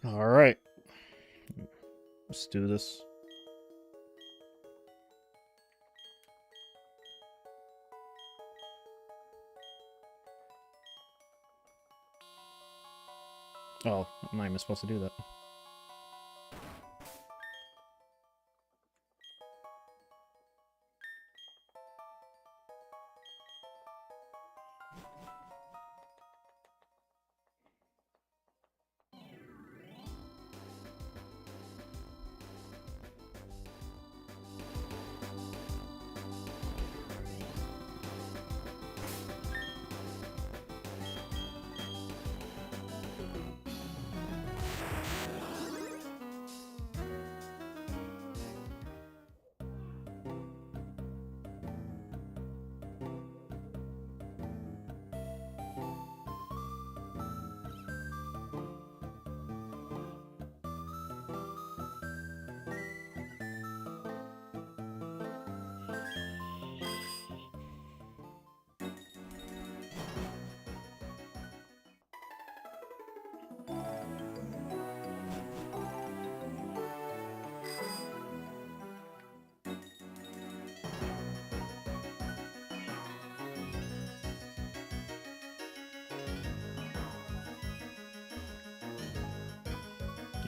All right, let's do this. Oh, I'm not even supposed to do that.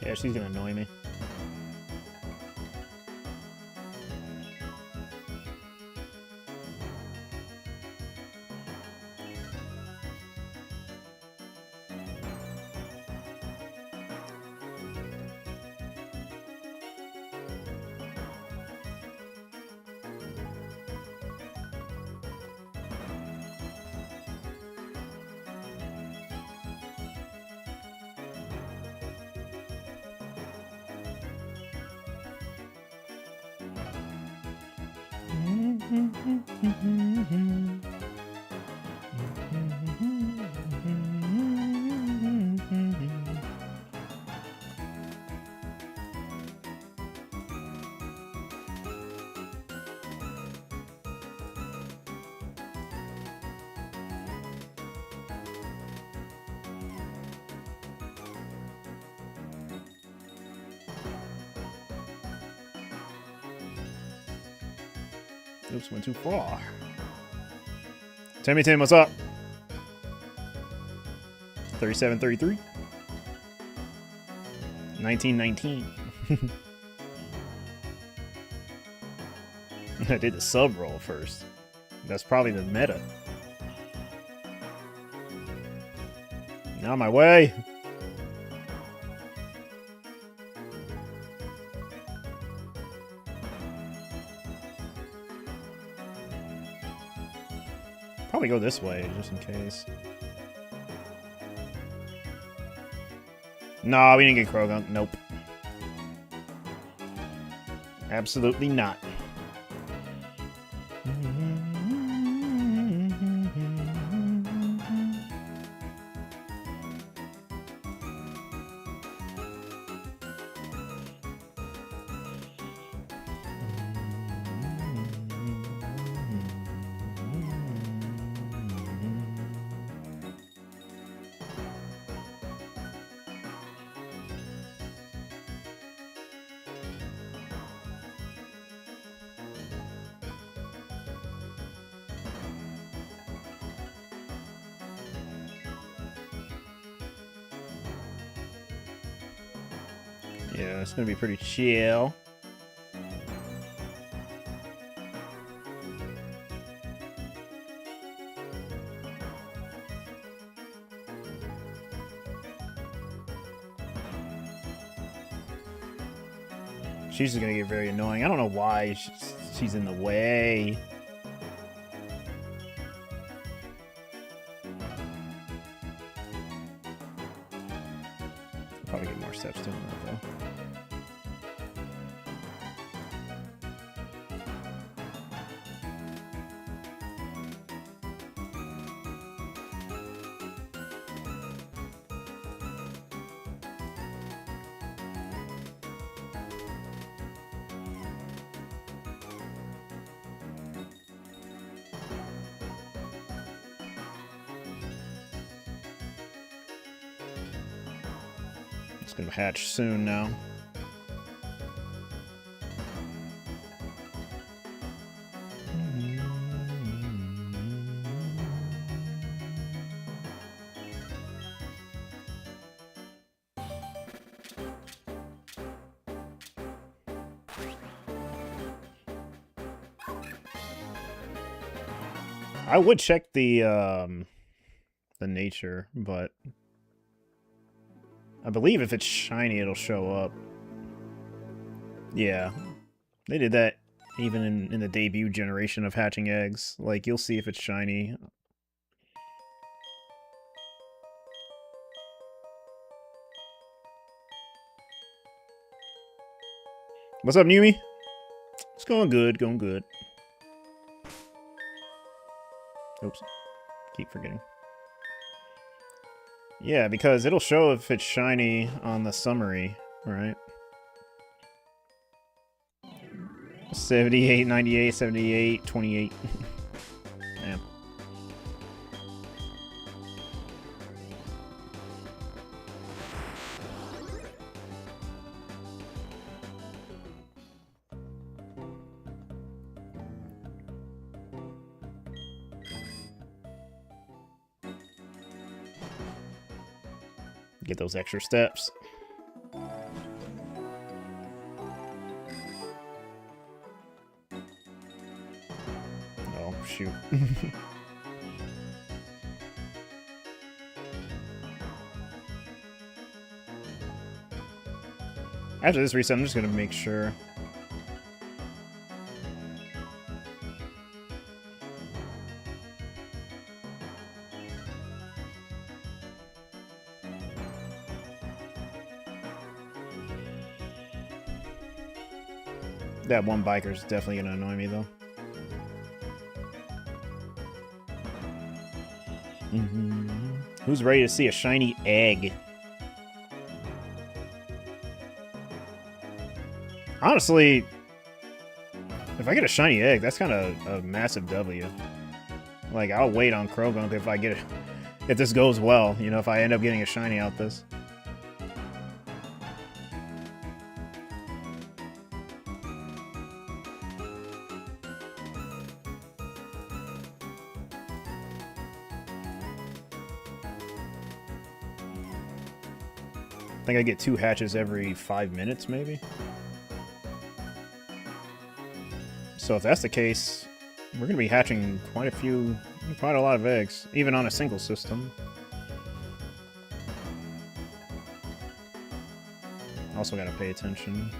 Yeah, she's gonna annoy me. Oops, went too far. Timmy Tim, what's up? 3733. 1919. I did the sub roll first. That's probably the meta. Now on my way. Probably go this way, just in case. No, we didn't get Krogan. Nope. Absolutely not. Yeah, it's gonna be pretty chill. She's just gonna get very annoying. I don't know why she's in the way. Probably get more steps doing that though. It's gonna hatch soon now. I would check the nature, but I believe if it's shiny, it'll show up. Yeah, they did that even in the debut generation of hatching eggs. Like, you'll see if it's shiny. What's up, Numi? It's going good, going good. Oops. Keep forgetting. Yeah, because it'll show if it's shiny on the summary, right? 78, 98, 78, 28. Damn. Get those extra steps. Oh, shoot. After this reset, I'm just gonna make sure. That one biker's definitely gonna annoy me, though. Who's ready to see a shiny egg? Honestly, if I get a shiny egg, that's kind of a massive W. Like, I'll wait on Krogunk if I get it. If this goes well, you know, if I end up getting a shiny out this. I think I get 2 hatches every 5 minutes, maybe? So if that's the case, we're going to be hatching quite a lot of eggs, even on a single system. Also got to pay attention.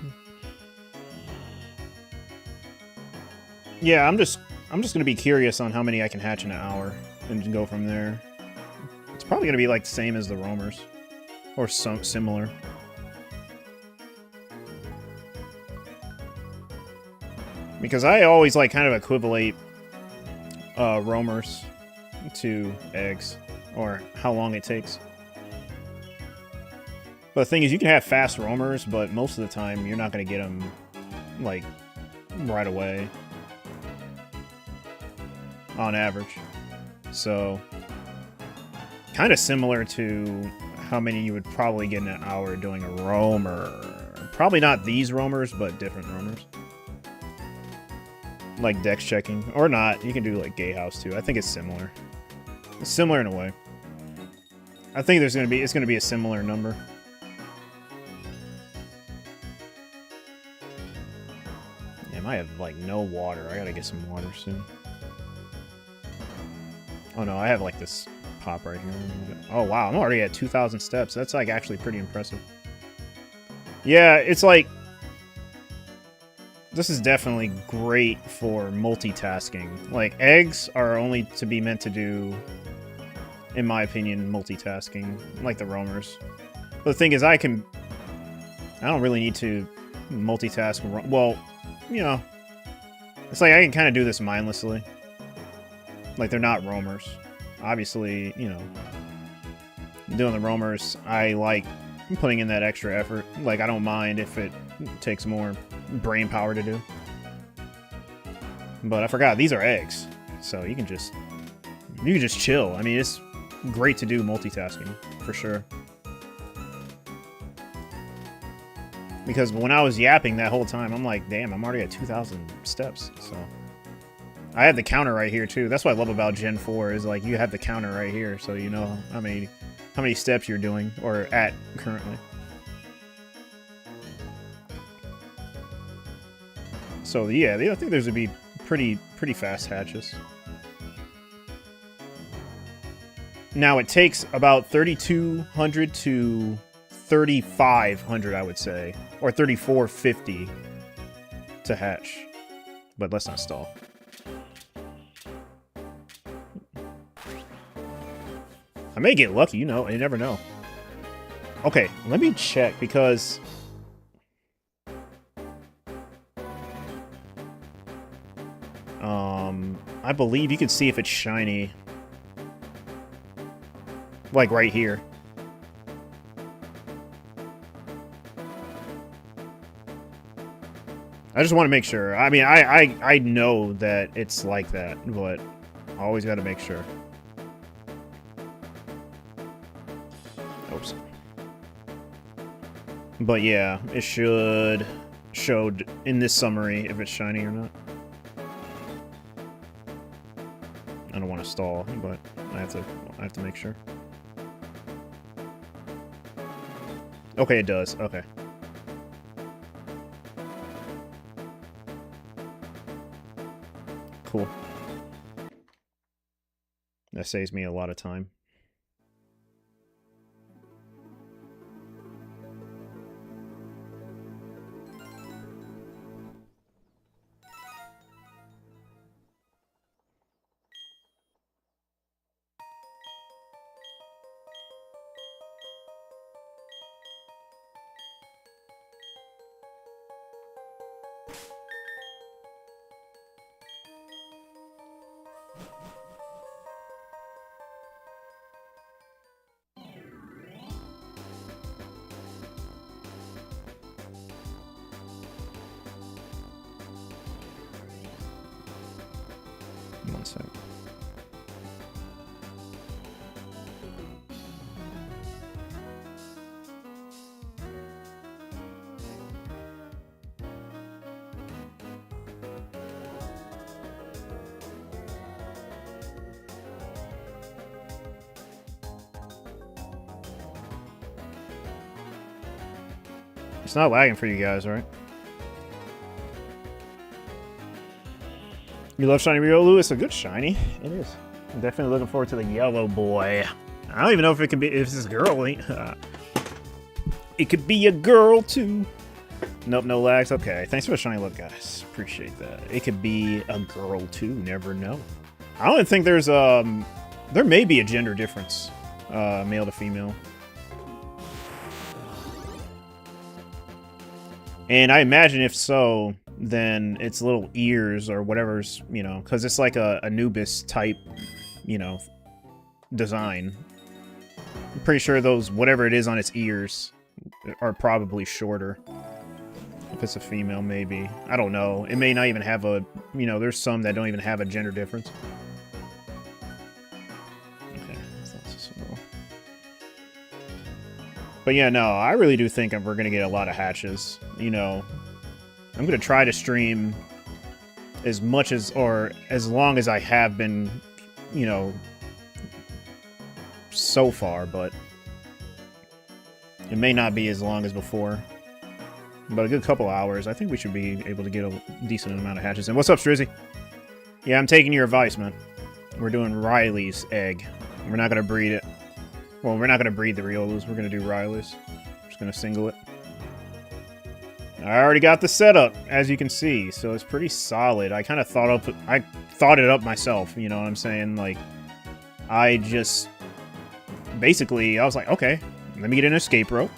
Yeah, I'm just going to be curious on how many I can hatch in an hour and go from there. It's probably going to be like the same as the roamers. Or some similar. Because I always like kind of equivalent roamers to eggs, or how long it takes. But the thing is, you can have fast roamers, but most of the time you're not going to get them like right away on average. So kind of similar to how many you would probably get in an hour doing a roamer. Probably not these roamers, but different roamers. Like dex checking. Or not. You can do like Gay House too. I think it's similar. It's similar in a way. I think it's gonna be a similar number. Damn, I have like no water. I gotta get some water soon. Oh no, I have like this pop right here. Oh wow, I'm already at 2,000 steps. That's like actually pretty impressive. Yeah, it's like this is definitely great for multitasking. Like, eggs are only to be meant to do, in my opinion, multitasking, like the roamers. But the thing is, I don't really need to multitask. Well, you know, it's like I can kind of do this mindlessly. Like, they're not roamers. Obviously, you know, doing the roamers, I like putting in that extra effort. Like, I don't mind if it takes more brain power to do. But I forgot, these are eggs. So you can just chill. I mean, it's great to do multitasking, for sure. Because when I was yapping that whole time, I'm like, damn, I'm already at 2,000 steps. So I have the counter right here too. That's what I love about Gen 4 is like you have the counter right here, so you know how many steps you're doing or at currently. So yeah, I think there's gonna be pretty fast hatches. Now it takes about 3,200 to 3,500, I would say, or 3,450 to hatch. But let's not stall. I may get lucky, you know, you never know. Okay, let me check because I believe you can see if it's shiny. Like right here. I just want to make sure. I mean, I know that it's like that, but I always got to make sure. Oops. But yeah, it should show in this summary if it's shiny or not. I don't want to stall, but I have to make sure. Okay, it does. Okay. Cool. That saves me a lot of time. One sec. It's not lagging for you guys, right? You love shiny Riolu? It's a good shiny. It is. I'm definitely looking forward to the yellow boy. I don't even know if it could be if it's a girl. It could be a girl too. Nope, no lags. Okay, thanks for the shiny look, guys. Appreciate that. It could be a girl too. Never know. I don't even think there's there may be a gender difference, male to female. And I imagine if so, then its little ears or whatever's, you know, because it's like a Anubis type, you know, design. I'm pretty sure those, whatever it is on its ears, are probably shorter. If it's a female, maybe. I don't know. It may not even have a, you know, there's some that don't even have a gender difference. Okay, that's so. But yeah, no, I really do think we're going to get a lot of hatches. You know, I'm going to try to stream as much as, or as long as I have been, you know, so far, but it may not be as long as before. But a good couple hours, I think we should be able to get a decent amount of hatches. And what's up, Strizzy? Yeah, I'm taking your advice, man. We're doing Riley's egg. We're not going to breed it. Well, we're not going to breed the Riolus. We're going to do Riley's. Just going to single it. I already got the setup, as you can see, so it's pretty solid. I kind of thought it up myself, you know what I'm saying? Like, I just, basically, I was like, okay, let me get an escape rope.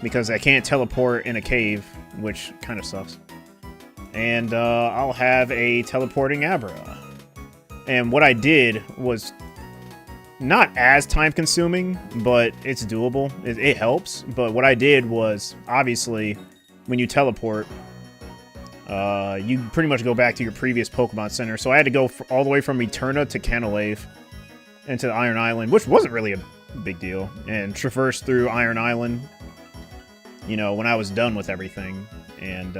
Because I can't teleport in a cave, which kind of sucks. And I'll have a teleporting Abra. And what I did was not as time-consuming, but it's doable. It helps. But what I did was, obviously, when you teleport, you pretty much go back to your previous Pokemon Center. So I had to go all the way from Eterna to Canalave into the Iron Island, which wasn't really a big deal, and traverse through Iron Island you know, when I was done with everything. And,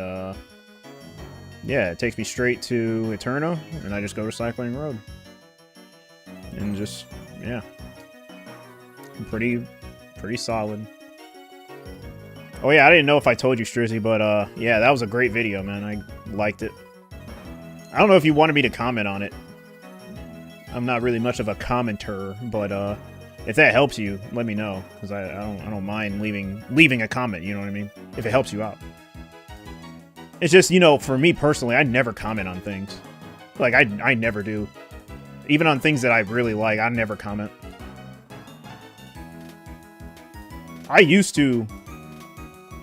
yeah, it takes me straight to Eterna, and I just go to Cycling Road. And just, yeah. Pretty solid. Oh yeah, I didn't know if I told you, Strizzy, but yeah, that was a great video, man. I liked it. I don't know if you wanted me to comment on it. I'm not really much of a commenter, but if that helps you, let me know, because I don't mind leaving a comment. You know what I mean? If it helps you out. It's just, you know, for me personally, I never comment on things. Like I never do. Even on things that I really like, I never comment. I used to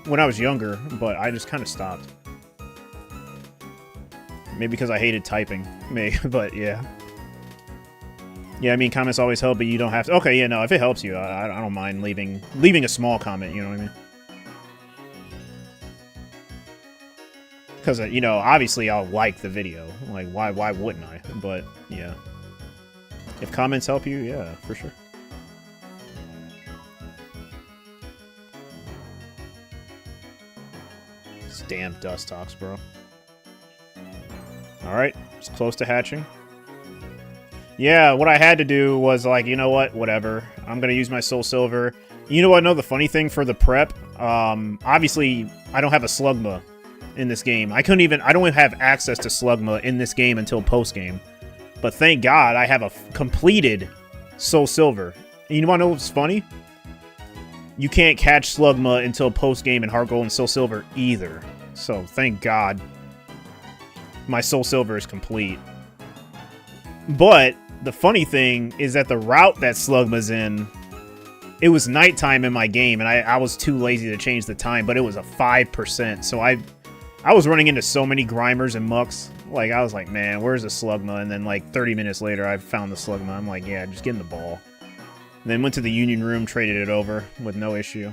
when I was younger, but I just kind of stopped. Maybe because I hated typing. Maybe, but yeah. Yeah, I mean, comments always help, but you don't have to. Okay, yeah, no, if it helps you, I don't mind leaving a small comment, you know what I mean? Because, you know, obviously I'll like the video. Like, why wouldn't I? But, yeah. If comments help you, yeah, for sure. Damn Dustox, bro. Alright, it's close to hatching. Yeah, what I had to do was like, you know what, whatever. I'm gonna use my Soul Silver. You know what, no, the funny thing for the prep, obviously, I don't have a Slugma in this game. I don't even have access to Slugma in this game until post-game. But thank God I have a completed Soul Silver. And you wanna know what's funny? You can't catch Slugma until post-game in Heart Gold and Soul Silver either. So, thank God. My Soul Silver is complete. But, the funny thing is that the route that Slugma's in, it was nighttime in my game, and I was too lazy to change the time, but it was a 5%. So, I was running into so many Grimers and Mucks. Like, I was like, man, where's the Slugma? And then, like, 30 minutes later, I found the Slugma. I'm like, yeah, just get in the ball. And then went to the Union Room, traded it over with no issue.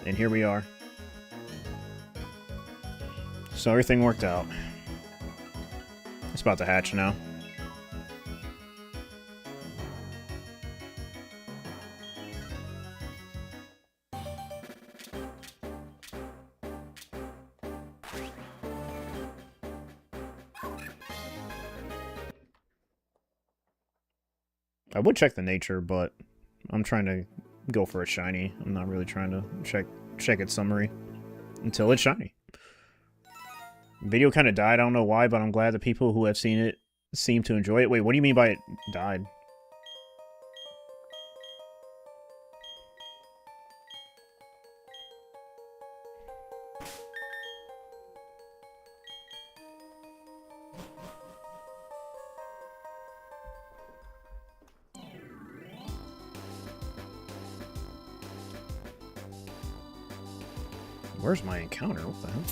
And here we are. So everything worked out. It's about to hatch now. I would check the nature, but I'm trying to go for a shiny. I'm not really trying to check its summary until it's shiny. Video kind of died. I don't know why, but I'm glad the people who have seen it seem to enjoy it. Wait, what do you mean by it died? Where's my encounter? What the hell?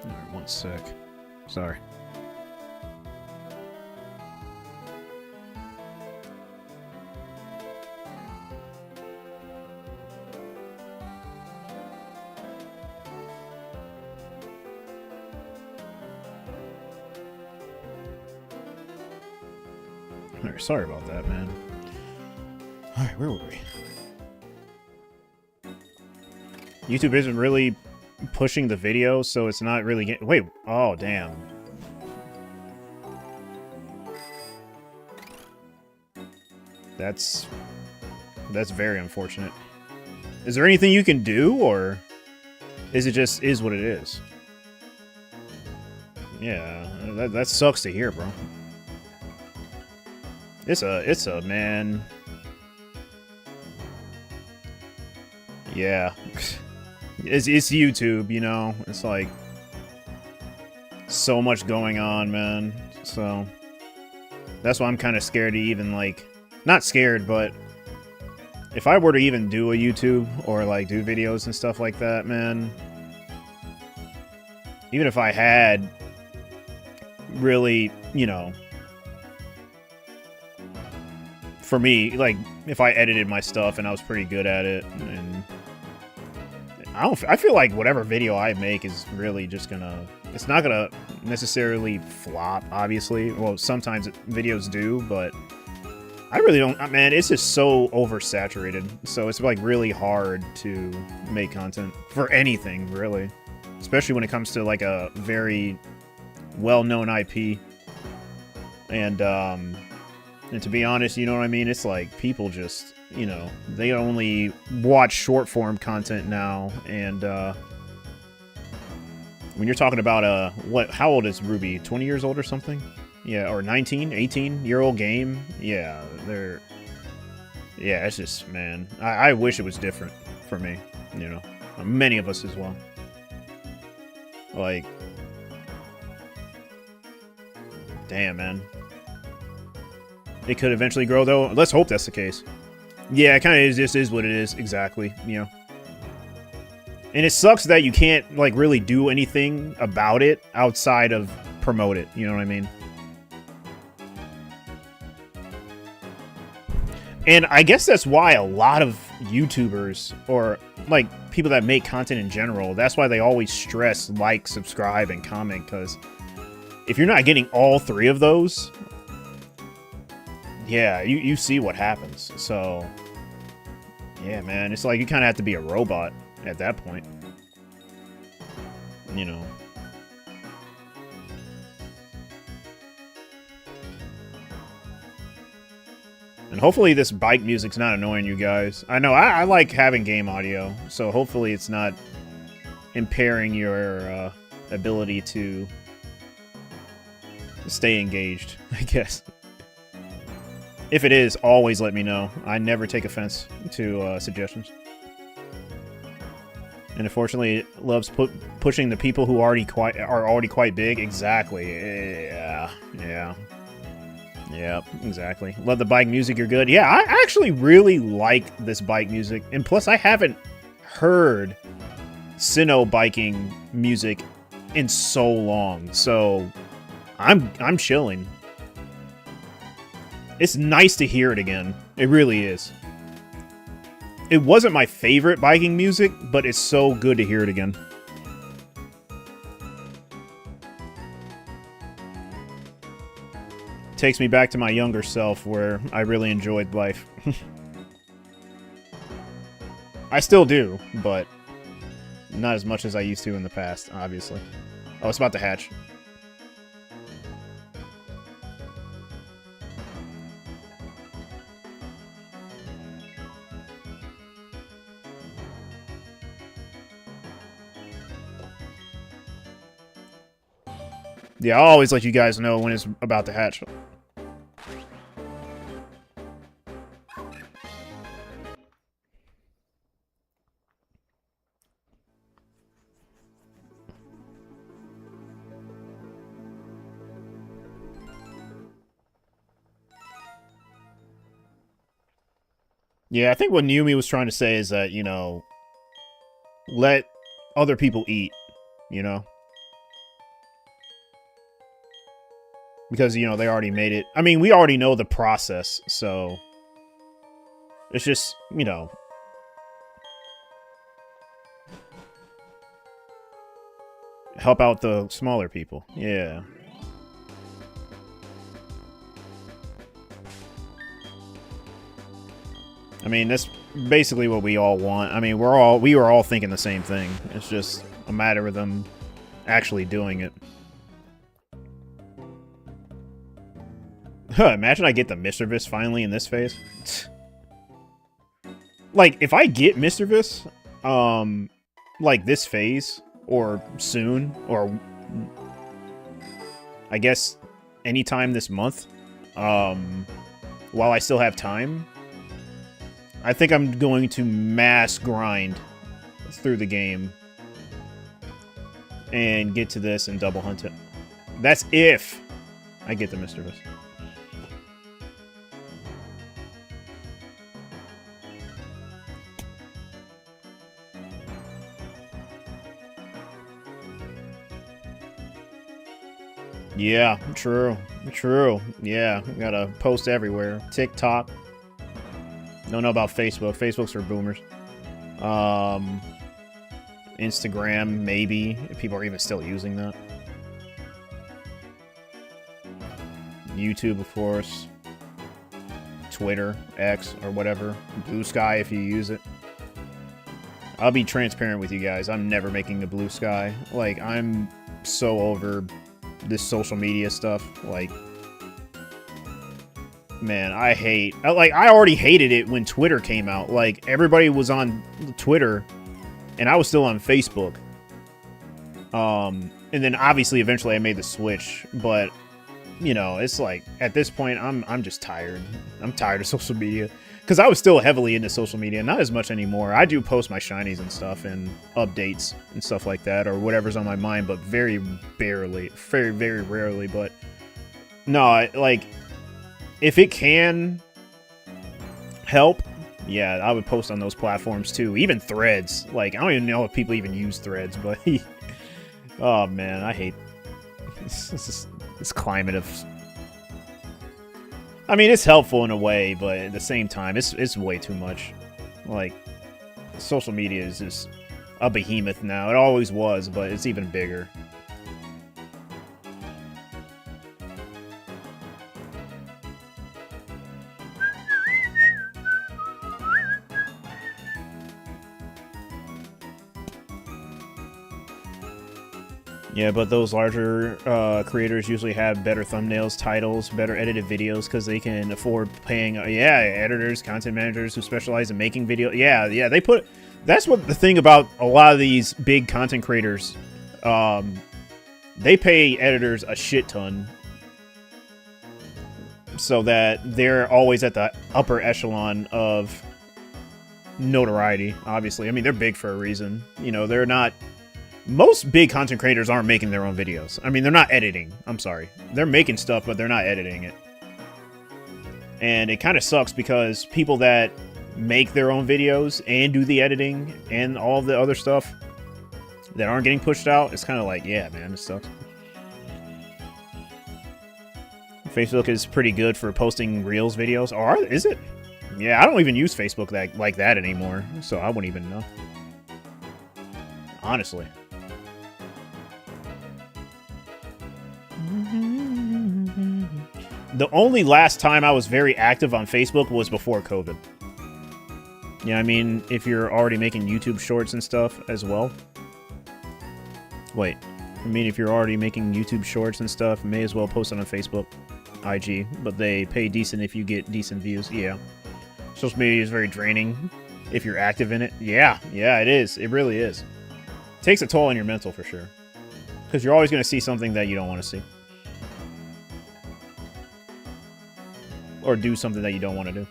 Alright, 1 sec. Sorry. Alright, sorry about that, man. Alright, where were we? YouTube isn't really pushing the video, so it's not really getting... Wait, oh, damn. That's very unfortunate. Is there anything you can do, or is it just is what it is? Yeah, that sucks to hear, bro. It's a man. Yeah. It's YouTube, you know? It's like... so much going on, man. So... that's why I'm kind of scared to even, like... not scared, but... if I were to even do a YouTube, or, like, do videos and stuff like that, man... even if I had... really, you know... for me, like, if I edited my stuff and I was pretty good at it, and... I feel like whatever video I make is really just gonna... it's not gonna necessarily flop, obviously. Well, sometimes videos do, but... I really don't... man, it's just so oversaturated. So it's, like, really hard to make content. For anything, really. Especially when it comes to, like, a very well-known IP. And to be honest, you know what I mean? It's like, people just... you know, they only watch short-form content now, and, when you're talking about, how old is Ruby? 20 years old or something? Yeah, or 19, 18-year-old game? Yeah, yeah, it's just, man, I wish it was different for me, you know. Many of us as well. Like, damn, man. It could eventually grow, though. Let's hope that's the case. Yeah, it kind of just is what it is, exactly, you know. And it sucks that you can't, like, really do anything about it outside of promote it, you know what I mean? And I guess that's why a lot of YouTubers, or, like, people that make content in general, that's why they always stress like, subscribe, and comment, because if you're not getting all three of those... yeah, you see what happens. So, yeah, man, it's like you kind of have to be a robot at that point. You know. And hopefully this bike music's not annoying you guys. I know, I like having game audio, so hopefully it's not impairing your ability to stay engaged, I guess. If it is, always let me know. I never take offense to suggestions. And unfortunately, it loves pushing the people who are already quite big. Exactly. Yeah, exactly. Love the bike music. You're good. Yeah, I actually really like this bike music, and plus, I haven't heard Sinnoh biking music in so long. So, I'm chilling. It's nice to hear it again. It really is. It wasn't my favorite biking music, but it's so good to hear it again. Takes me back to my younger self, where I really enjoyed life. I still do, but not as much as I used to in the past, obviously. Oh, it's about to hatch. Yeah, I'll always let you guys know when it's about to hatch. Yeah, I think what Yumi was trying to say is that, you know, let other people eat, you know? Because, you know, they already made it. I mean, we already know the process, so... it's just, you know... help out the smaller people. Yeah. I mean, that's basically what we all want. I mean, we were all thinking the same thing. It's just a matter of them actually doing it. Imagine I get the Misdreavus finally in this phase. Like, if I get Misdreavus, like this phase, or soon, or I guess anytime this month, while I still have time, I think I'm going to mass grind through the game and get to this and double hunt it. That's if I get the Misdreavus. Yeah, true. True. Yeah, gotta post everywhere. TikTok. Don't know about Facebook. Facebook's for boomers. Instagram, maybe. If people are even still using that. YouTube, of course. Twitter, X, or whatever. Blue Sky if you use it. I'll be transparent with you guys. I'm never making a Blue Sky. Like, I'm so over this social media stuff. Like, man, I already hated it when Twitter came out. Like, everybody was on Twitter, and I was still on Facebook. And then obviously eventually I made the switch, but you know, it's like at this point I'm just tired. I'm tired of social media because I was still heavily into social media, not as much anymore. I do post my shinies and stuff and updates and stuff like that, or whatever's on my mind, but very barely, very, very rarely. But no, like, if it can help, yeah, I would post on those platforms too. Even Threads. Like, I don't even know if people even use Threads, but oh man, I hate this climate of. I mean, it's helpful in a way, but at the same time, it's way too much. Like, social media is just a behemoth now. It always was, but it's even bigger. Yeah, but those larger creators usually have better thumbnails, titles, better edited videos because they can afford paying, editors, content managers who specialize in making video. Yeah, they put. That's what the thing about a lot of these big content creators. They pay editors a shit ton so that they're always at the upper echelon of notoriety. Obviously, I mean, they're big for a reason. You know, they're not. Most big content creators aren't making their own videos. I mean, they're not editing. I'm sorry. They're making stuff, but they're not editing it. And it kind of sucks because people that make their own videos and do the editing and all the other stuff that aren't getting pushed out, it's kind of like, yeah, man, this sucks. Facebook is pretty good for posting Reels videos. Or is it? Yeah, I don't even use Facebook like that anymore, so I wouldn't even know. Honestly. The only last time I was very active on Facebook was before COVID. Yeah, I mean, if you're already making YouTube shorts and stuff as well. Wait, I mean, if you're already making YouTube shorts and stuff, may as well post it on Facebook, IG, but they pay decent if you get decent views. Yeah. Social media is very draining if you're active in it. Yeah, it is. It really is. It takes a toll on your mental for sure. Because you're always going to see something that you don't want to see. Or do something that you don't want to do.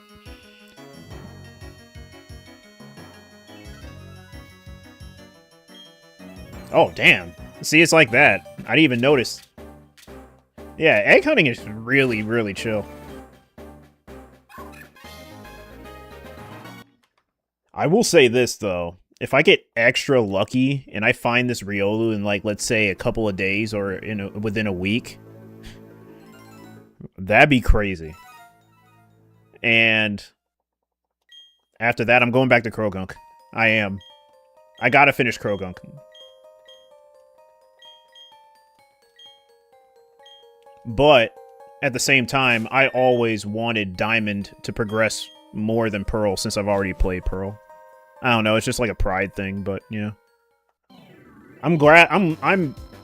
Oh, damn. See, it's like that. I didn't even notice. Yeah, egg hunting is really, really chill. I will say this, though. If I get extra lucky and I find this Riolu in, like, let's say a couple of days or within a week, that'd be crazy. And after that, I'm going back to Krogunk. I am. I gotta finish Krogunk. But at the same time, I always wanted Diamond to progress more than Pearl since I've already played Pearl. I don't know, it's just like a pride thing, but yeah. I'm glad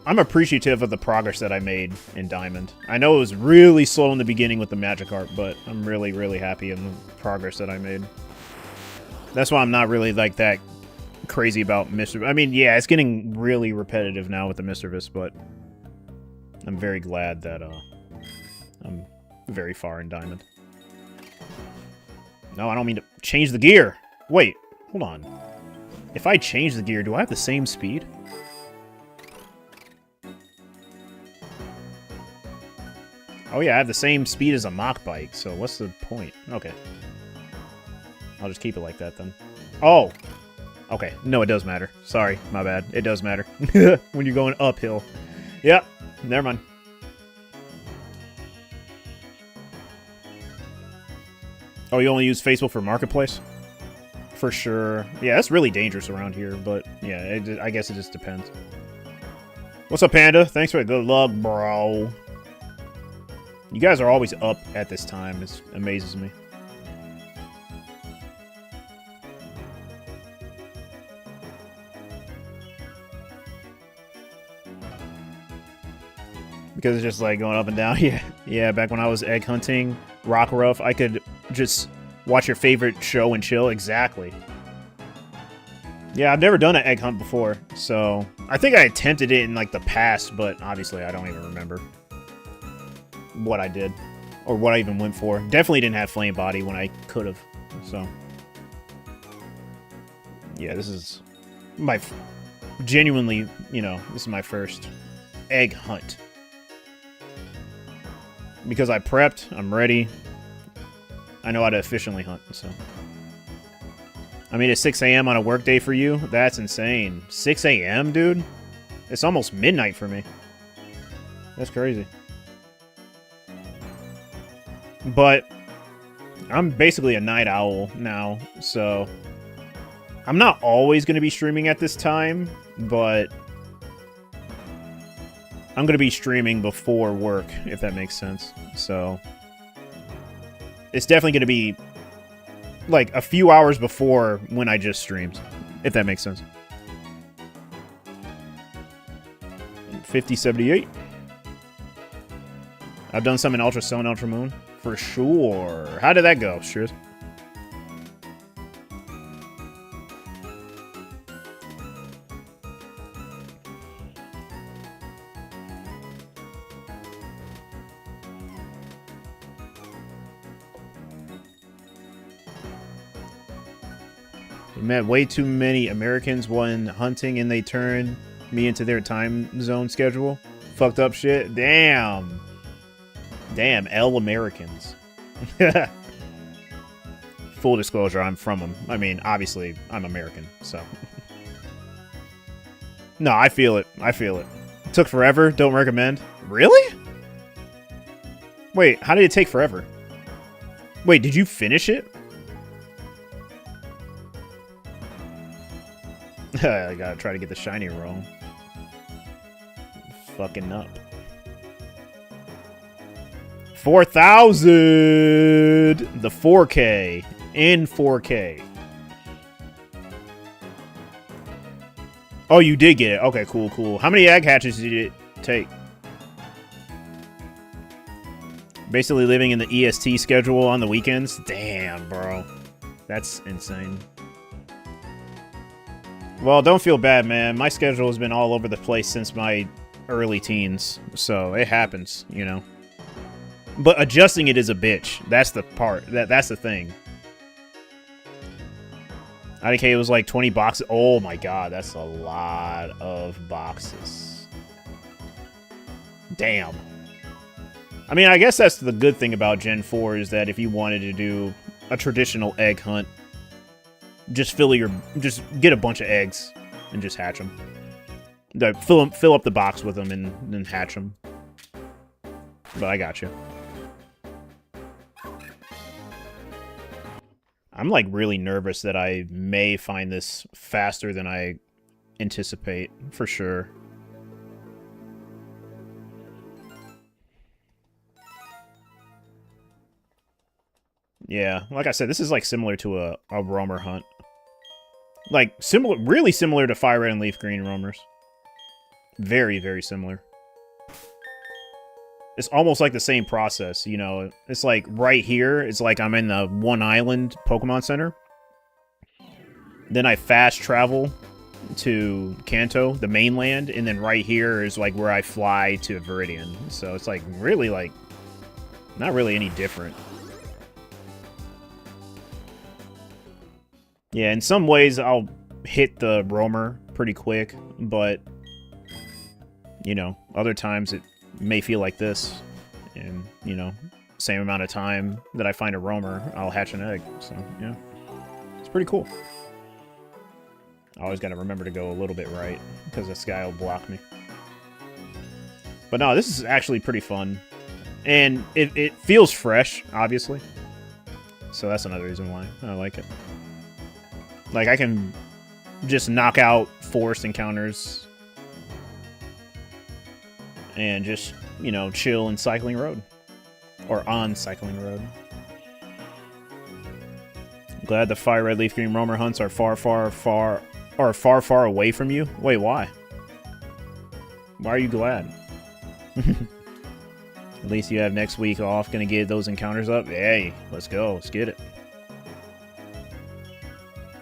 I'm appreciative of the progress that I made in Diamond. I know it was really slow in the beginning with the Magikarp, but I'm really, really happy in the progress that I made. That's why I'm not really like that crazy about Misdreavus. I mean, yeah, it's getting really repetitive now with the Misdreavus, but I'm very glad that I'm very far in Diamond. No, I don't mean to change the gear. Wait, hold on. If I change the gear, do I have the same speed? Oh yeah, I have the same speed as a mock bike, so what's the point? Okay. I'll just keep it like that then. Oh! Okay, no, it does matter. Sorry, my bad. It does matter. When you're going uphill. Yep, never mind. Oh, you only use Facebook for Marketplace? For sure. Yeah, that's really dangerous around here, but yeah, I guess it just depends. What's up, Panda? Thanks for the good luck, bro. You guys are always up at this time. It amazes me. Because it's just like going up and down. Yeah, back when I was egg hunting, Rock Rough, I could just watch your favorite show and chill. Exactly. Yeah, I've never done an egg hunt before, so I think I attempted it in like the past, but obviously I don't even remember what I did or what I even went for. Definitely didn't have flame body when I could have. So yeah, this is my genuinely, you know, this is my first egg hunt. Because I prepped, I'm ready. I know how to efficiently hunt, so. I mean, it's 6 a.m. on a work day for you? That's insane. 6 a.m., dude? It's almost midnight for me. That's crazy. But I'm basically a night owl now, so I'm not always going to be streaming at this time, but I'm going to be streaming before work, if that makes sense. So it's definitely going to be like a few hours before when I just streamed, if that makes sense. 5078. I've done some in Ultra Sun, Ultra Moon. For sure. How did that go, Sure. Met way too many Americans when hunting and they turned me into their time zone schedule. Fucked up shit. Damn. Damn, L Americans. Full disclosure, I'm from them. I mean, obviously, I'm American, so. No, I feel it. I feel it. Took forever. Don't recommend. Really? Wait, how did it take forever? Wait, did you finish it? I gotta try to get the shiny roll. Fucking up. 4,000! The 4K. In 4K. Oh, you did get it. Okay, cool, cool. How many egg hatches did it take? Basically living in the EST schedule on the weekends? Damn, bro. That's insane. Well, don't feel bad, man. My schedule has been all over the place since my early teens, so it happens, you know. But adjusting it is a bitch. That's the part. That's the thing. IDK was like 20 boxes. Oh my god, that's a lot of boxes. Damn. I mean, I guess that's the good thing about Gen 4 is that if you wanted to do a traditional egg hunt, just just get a bunch of eggs and just hatch them. Fill up the box with them and then hatch them. But I got you. I'm like really nervous that I may find this faster than I anticipate, for sure. Yeah, like I said, this is like similar to a roamer hunt. Like, really similar to Fire Red and Leaf Green roamers. Very, very similar. It's almost like the same process, you know. It's like right here, it's like I'm in the One Island Pokemon Center. Then I fast travel to Kanto, the mainland, and then right here is like where I fly to Viridian. So it's like really like, not really any different. Yeah, in some ways I'll hit the roamer pretty quick, but, you know, other times it may feel like this. And, you know, same amount of time that I find a roamer, I'll hatch an egg. So, yeah. It's pretty cool. I always gotta remember to go a little bit right, because this guy will block me. But no, this is actually pretty fun. And it feels fresh, obviously. So that's another reason why I like it. Like, I can just knock out forest encounters and just, you know, chill in Cycling Road. Or on Cycling Road. I'm glad the fire red leaf green roamer hunts are far away from you. Wait, why? Why are you glad? At least you have next week off. Gonna get those encounters up. Hey, let's go. Let's get it.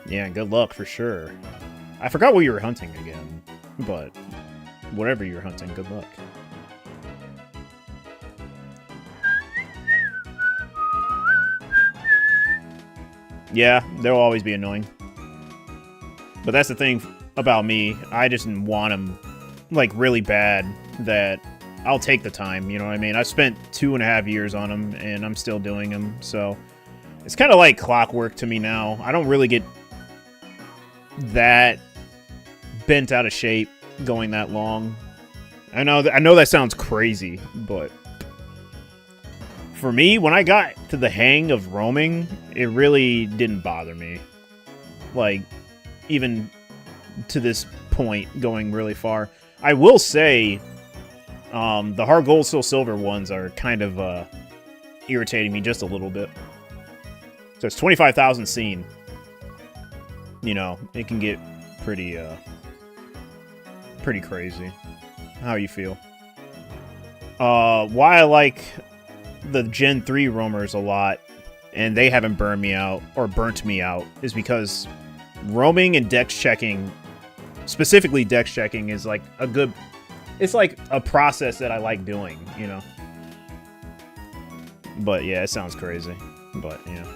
Yeah, good luck for sure. I forgot what you were hunting again, but whatever you're hunting, good luck. Yeah, they'll always be annoying. But that's the thing about me. I just want them, like, really bad that I'll take the time, you know what I mean? I've spent 2.5 years on them, and I'm still doing them, so it's kind of like clockwork to me now. I don't really get that bent out of shape going that long. I know that sounds crazy, but for me, when I got to the hang of roaming, it really didn't bother me. Like, even to this point, going really far. I will say, the hard gold, still silver ones are kind of irritating me just a little bit. So it's 25,000 seen. You know, it can get pretty crazy. How you feel? Why I like the Gen 3 roamers a lot, and they haven't burned me out, or burnt me out, is because roaming and dex checking, specifically dex checking, is like a good... It's like a process that I like doing, you know? But yeah, it sounds crazy. But, yeah.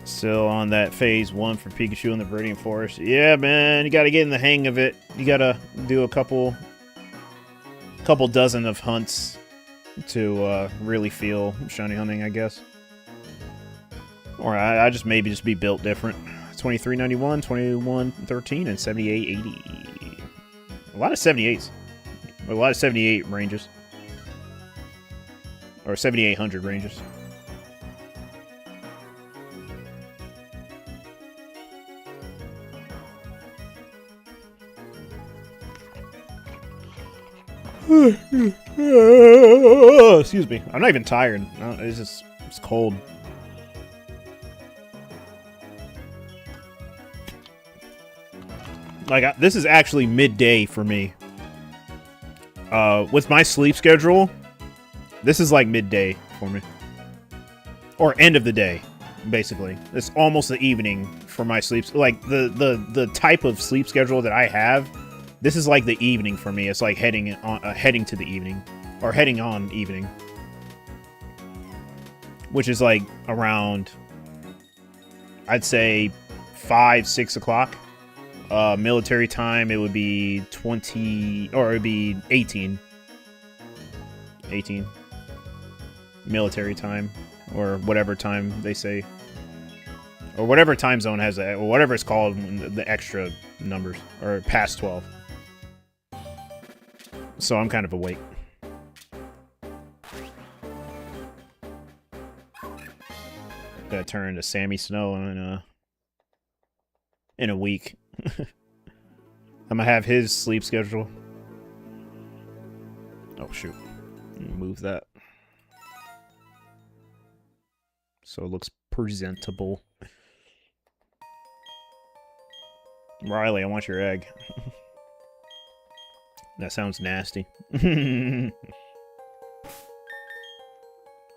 Still on that phase 1 for Pikachu in the Viridian Forest. Yeah, man, you gotta get in the hang of it. You gotta do a couple dozen of hunts to really feel shiny hunting, I guess. Or I just maybe just be built different. 2391, 2113, and 7880. A lot of 78s. A lot of 78 ranges. Or 7800 ranges. Excuse me. I'm not even tired. No, it's cold. Like, this is actually midday for me. With my sleep schedule, this is like midday for me. Or end of the day, basically. It's almost the evening for my sleep. Like, the type of sleep schedule that I have, this is like the evening for me. It's like heading to the evening. Or heading on evening. Which is like around, I'd say, 5, 6 o'clock. Military time, it would be 20, or it would be 18. 18. Military time, or whatever time they say. Or whatever time zone has that, or whatever it's called, the extra numbers, or past 12. So I'm kind of awake. Gonna turn into Sammy Snow in a week. I'm gonna have his sleep schedule. Oh shoot. Move that. So it looks presentable. Riley, I want your egg. That sounds nasty. Don't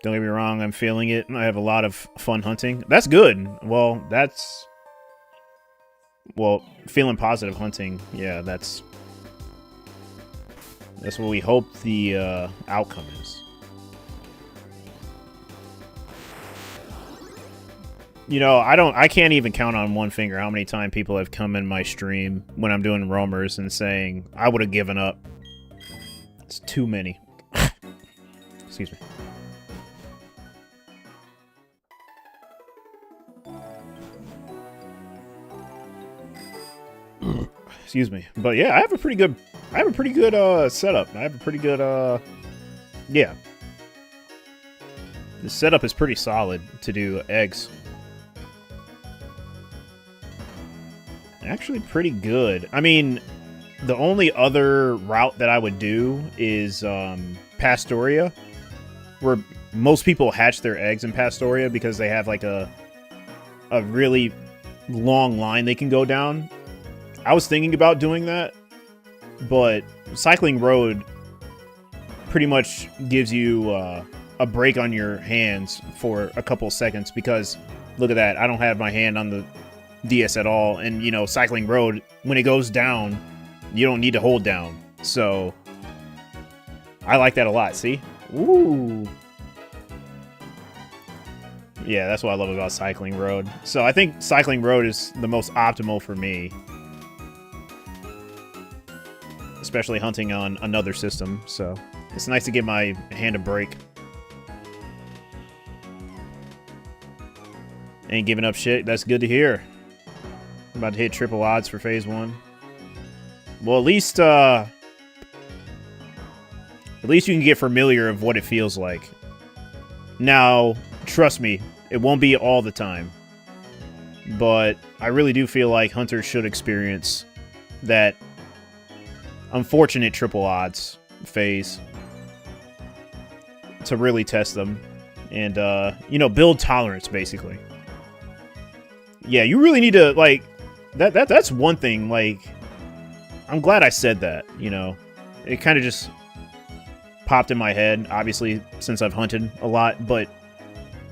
get me wrong, I'm feeling it. I have a lot of fun hunting. That's good. Well, that's... Well, feeling positive hunting, yeah, that's what we hope the outcome is. You know, I can't even count on one finger how many times people have come in my stream when I'm doing roamers and saying, I would have given up. It's too many. Excuse me. Excuse me. But yeah, I have a pretty good setup. I have a pretty good yeah. The setup is pretty solid to do eggs. Actually pretty good. I mean, the only other route that I would do is Pastoria, where most people hatch their eggs in Pastoria because they have like a really long line they can go down. I was thinking about doing that, but Cycling Road pretty much gives you a break on your hands for a couple seconds because, look at that, I don't have my hand on the DS at all, and, you know, Cycling Road, when it goes down, you don't need to hold down, so I like that a lot, see? Ooh. Yeah, that's what I love about Cycling Road. So I think Cycling Road is the most optimal for me. Especially hunting on another system, so it's nice to give my hand a break. Ain't giving up shit, that's good to hear. I'm about to hit triple odds for phase 1. Well, at least you can get familiar of what it feels like. Now, trust me, it won't be all the time. But I really do feel like hunters should experience that unfortunate triple odds phase to really test them and, you know, build tolerance, basically. Yeah, you really need to, like, that's one thing, like, I'm glad I said that, you know. It kind of just popped in my head, obviously, since I've hunted a lot, but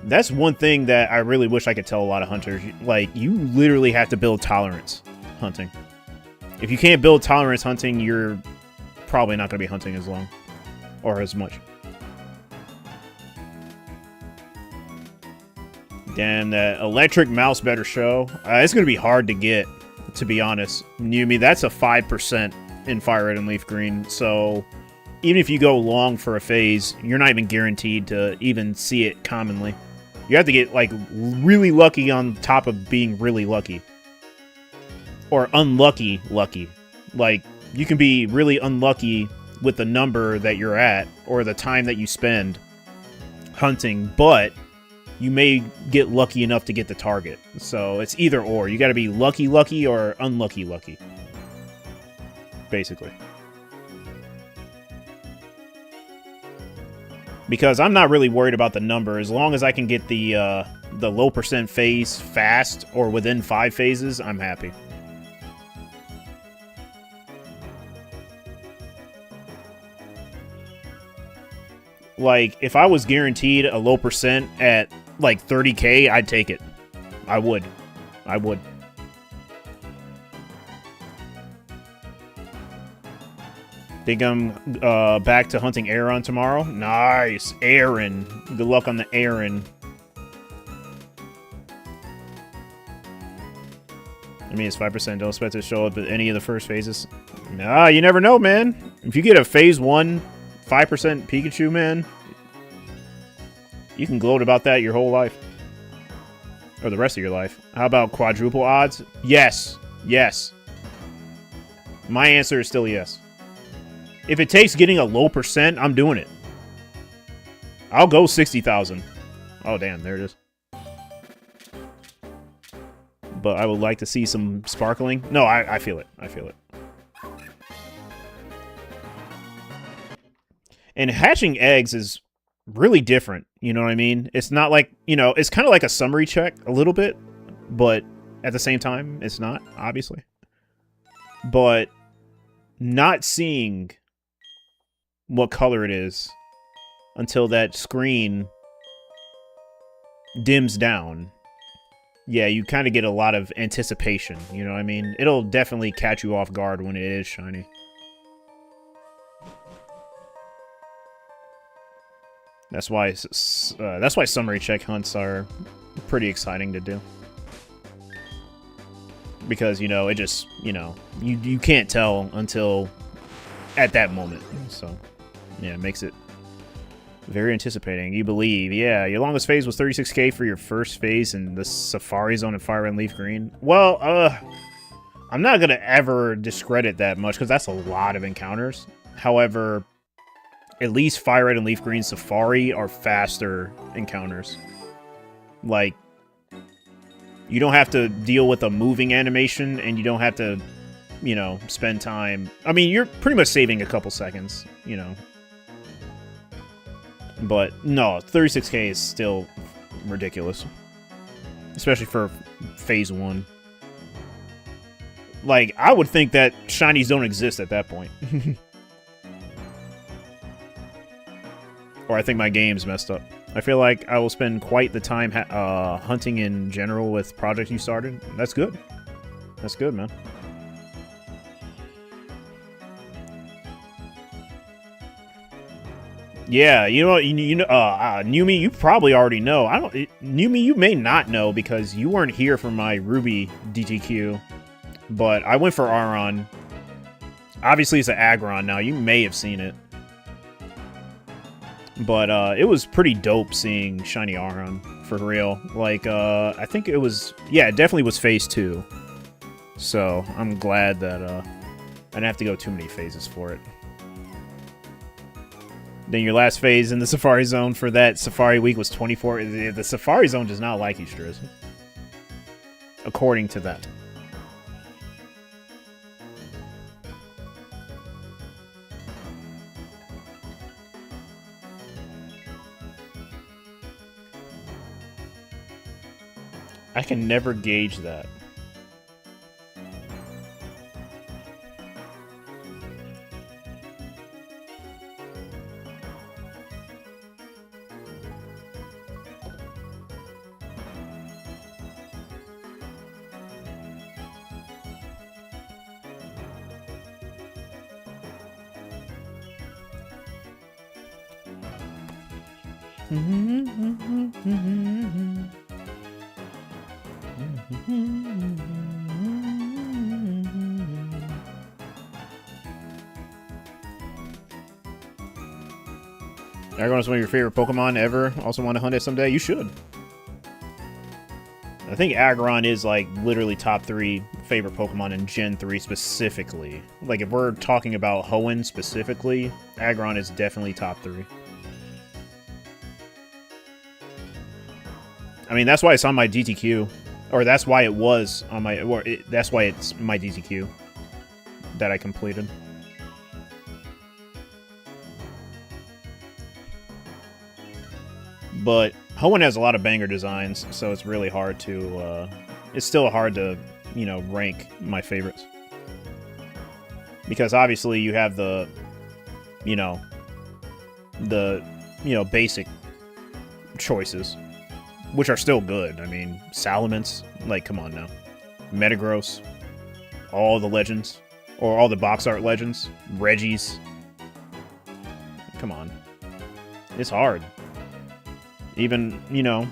that's one thing that I really wish I could tell a lot of hunters. Like, you literally have to build tolerance hunting. If you can't build tolerance hunting, you're probably not going to be hunting as long or as much. Damn, that electric mouse better show. It's going to be hard to get, to be honest. Yumi, that's a 5% in Fire Red and Leaf Green, so even if you go long for a phase, you're not even guaranteed to even see it commonly. You have to get, like, really lucky on top of being really lucky. Or unlucky lucky. Like, you can be really unlucky with the number that you're at or the time that you spend hunting, but you may get lucky enough to get the target. So it's either or. You got to be lucky lucky or unlucky lucky. Basically. Because I'm not really worried about the number. As long as I can get the low percent phase fast or within 5 phases, I'm happy. Like, if I was guaranteed a low percent at, like, 30k, I'd take it. I would. I would. Think I'm back to hunting Aaron tomorrow? Nice. Aaron. Good luck on the Aaron. I mean, it's 5%. Don't expect it to show up at any of the first phases. Nah, you never know, man. If you get a phase 1 5% Pikachu, man, you can gloat about that your whole life. Or the rest of your life. How about quadruple odds? Yes. Yes. My answer is still yes. If it takes getting a low percent, I'm doing it. I'll go 60,000. Oh, damn. There it is. But I would like to see some sparkling. No, I feel it. I feel it. And hatching eggs is really different, you know what I mean? It's not like, you know, it's kind of like a summary check a little bit, but at the same time, it's not, obviously. But not seeing what color it is until that screen dims down, yeah, you kind of get a lot of anticipation, you know what I mean? It'll definitely catch you off guard when it is shiny. That's why summary check hunts are pretty exciting to do. Because, you know, it just, you know, you can't tell until at that moment. So, yeah, it makes it very anticipating. You believe. Yeah, your longest phase was 36k for your first phase in the Safari Zone in Fire Red and Leaf Green. Well, I'm not going to ever discredit that much because that's a lot of encounters. However, at least Fire Red and Leaf Green Safari are faster encounters. Like, you don't have to deal with a moving animation, and you don't have to, you know, spend time. I mean, you're pretty much saving a couple seconds, you know. But, no, 36k is still ridiculous. Especially for Phase 1. Like, I would think that shinies don't exist at that point. Or I think my game's messed up. I feel like I will spend quite the time hunting in general with projects you started. That's good. That's good, man. Yeah, you know, Numi, you probably already know. Numi, you may not know because you weren't here for my Ruby DTQ, but I went for Aron. Obviously, it's an Aggron now. You may have seen it, but it was pretty dope seeing Shiny Aron for real. Like, I think it was, yeah, it definitely was Phase 2. So I'm glad that I didn't have to go too many phases for it. Then your last phase in the Safari Zone for that Safari week was 24. The Safari Zone does not like you, Striz. According to that. I can never gauge that. Aggron is one of your favorite Pokemon ever. Also want to hunt it someday? You should. I think Aggron is, like, literally top 3 favorite Pokemon in Gen 3 specifically. Like, if we're talking about Hoenn specifically, Aggron is definitely top 3. I mean, that's why it's on my DTQ. Or that's why it was on my... Or that's why it's my DTQ that I completed. But Hoenn has a lot of banger designs, so it's really hard to... it's still hard to, you know, rank my favorites. Because obviously you have the, you know, basic choices, which are still good. I mean, Salamence, like, come on now. Metagross, all the legends, or all the box art legends, Reggies. Come on. It's hard. Even, you know,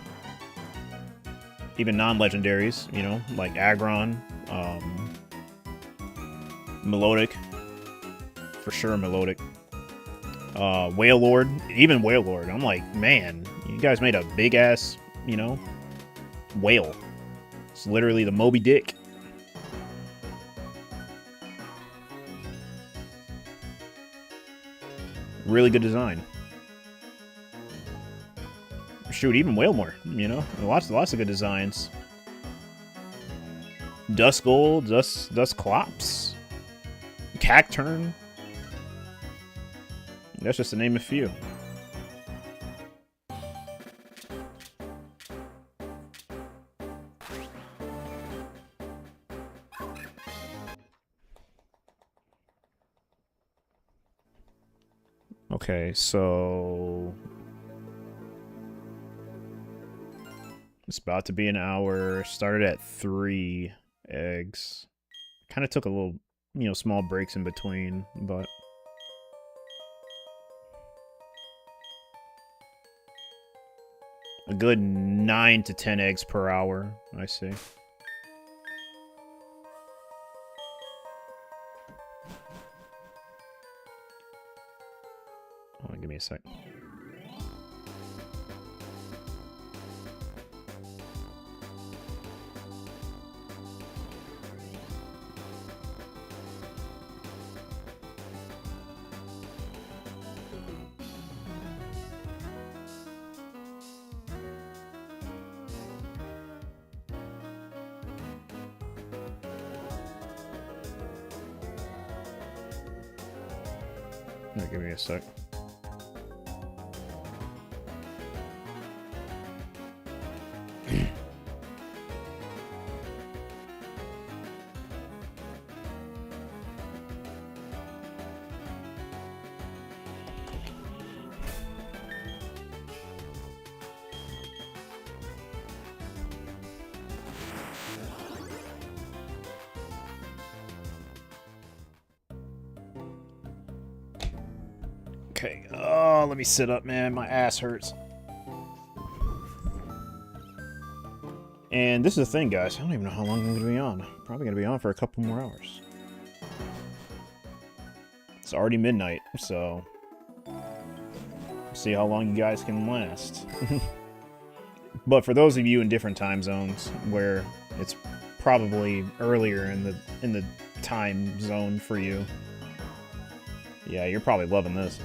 even non-legendaries, you know, like Aggron, Melodic, for sure Melodic, Wailord, even Wailord. I'm like, man, you guys made a big-ass, you know, whale. It's literally the Moby Dick. Really good design. Shoot, even Wailmore, you know, lots of good designs. Duskull, Dusclops, Cacturn. That's just to name a few. Okay, so it's about to be an hour. Started at 3 eggs. Kind of took a little, you know, small breaks in between, but A good 9 to 10 eggs per hour, I see. Hold on, give me a sec. No, give me a sec. Okay, oh, let me sit up, man. My ass hurts. And this is the thing, guys. I don't even know how long I'm going to be on. Probably going to be on for a couple more hours. It's already midnight, so... see how long you guys can last. But for those of you in different time zones, where it's probably earlier in the time zone for you, yeah, you're probably loving this.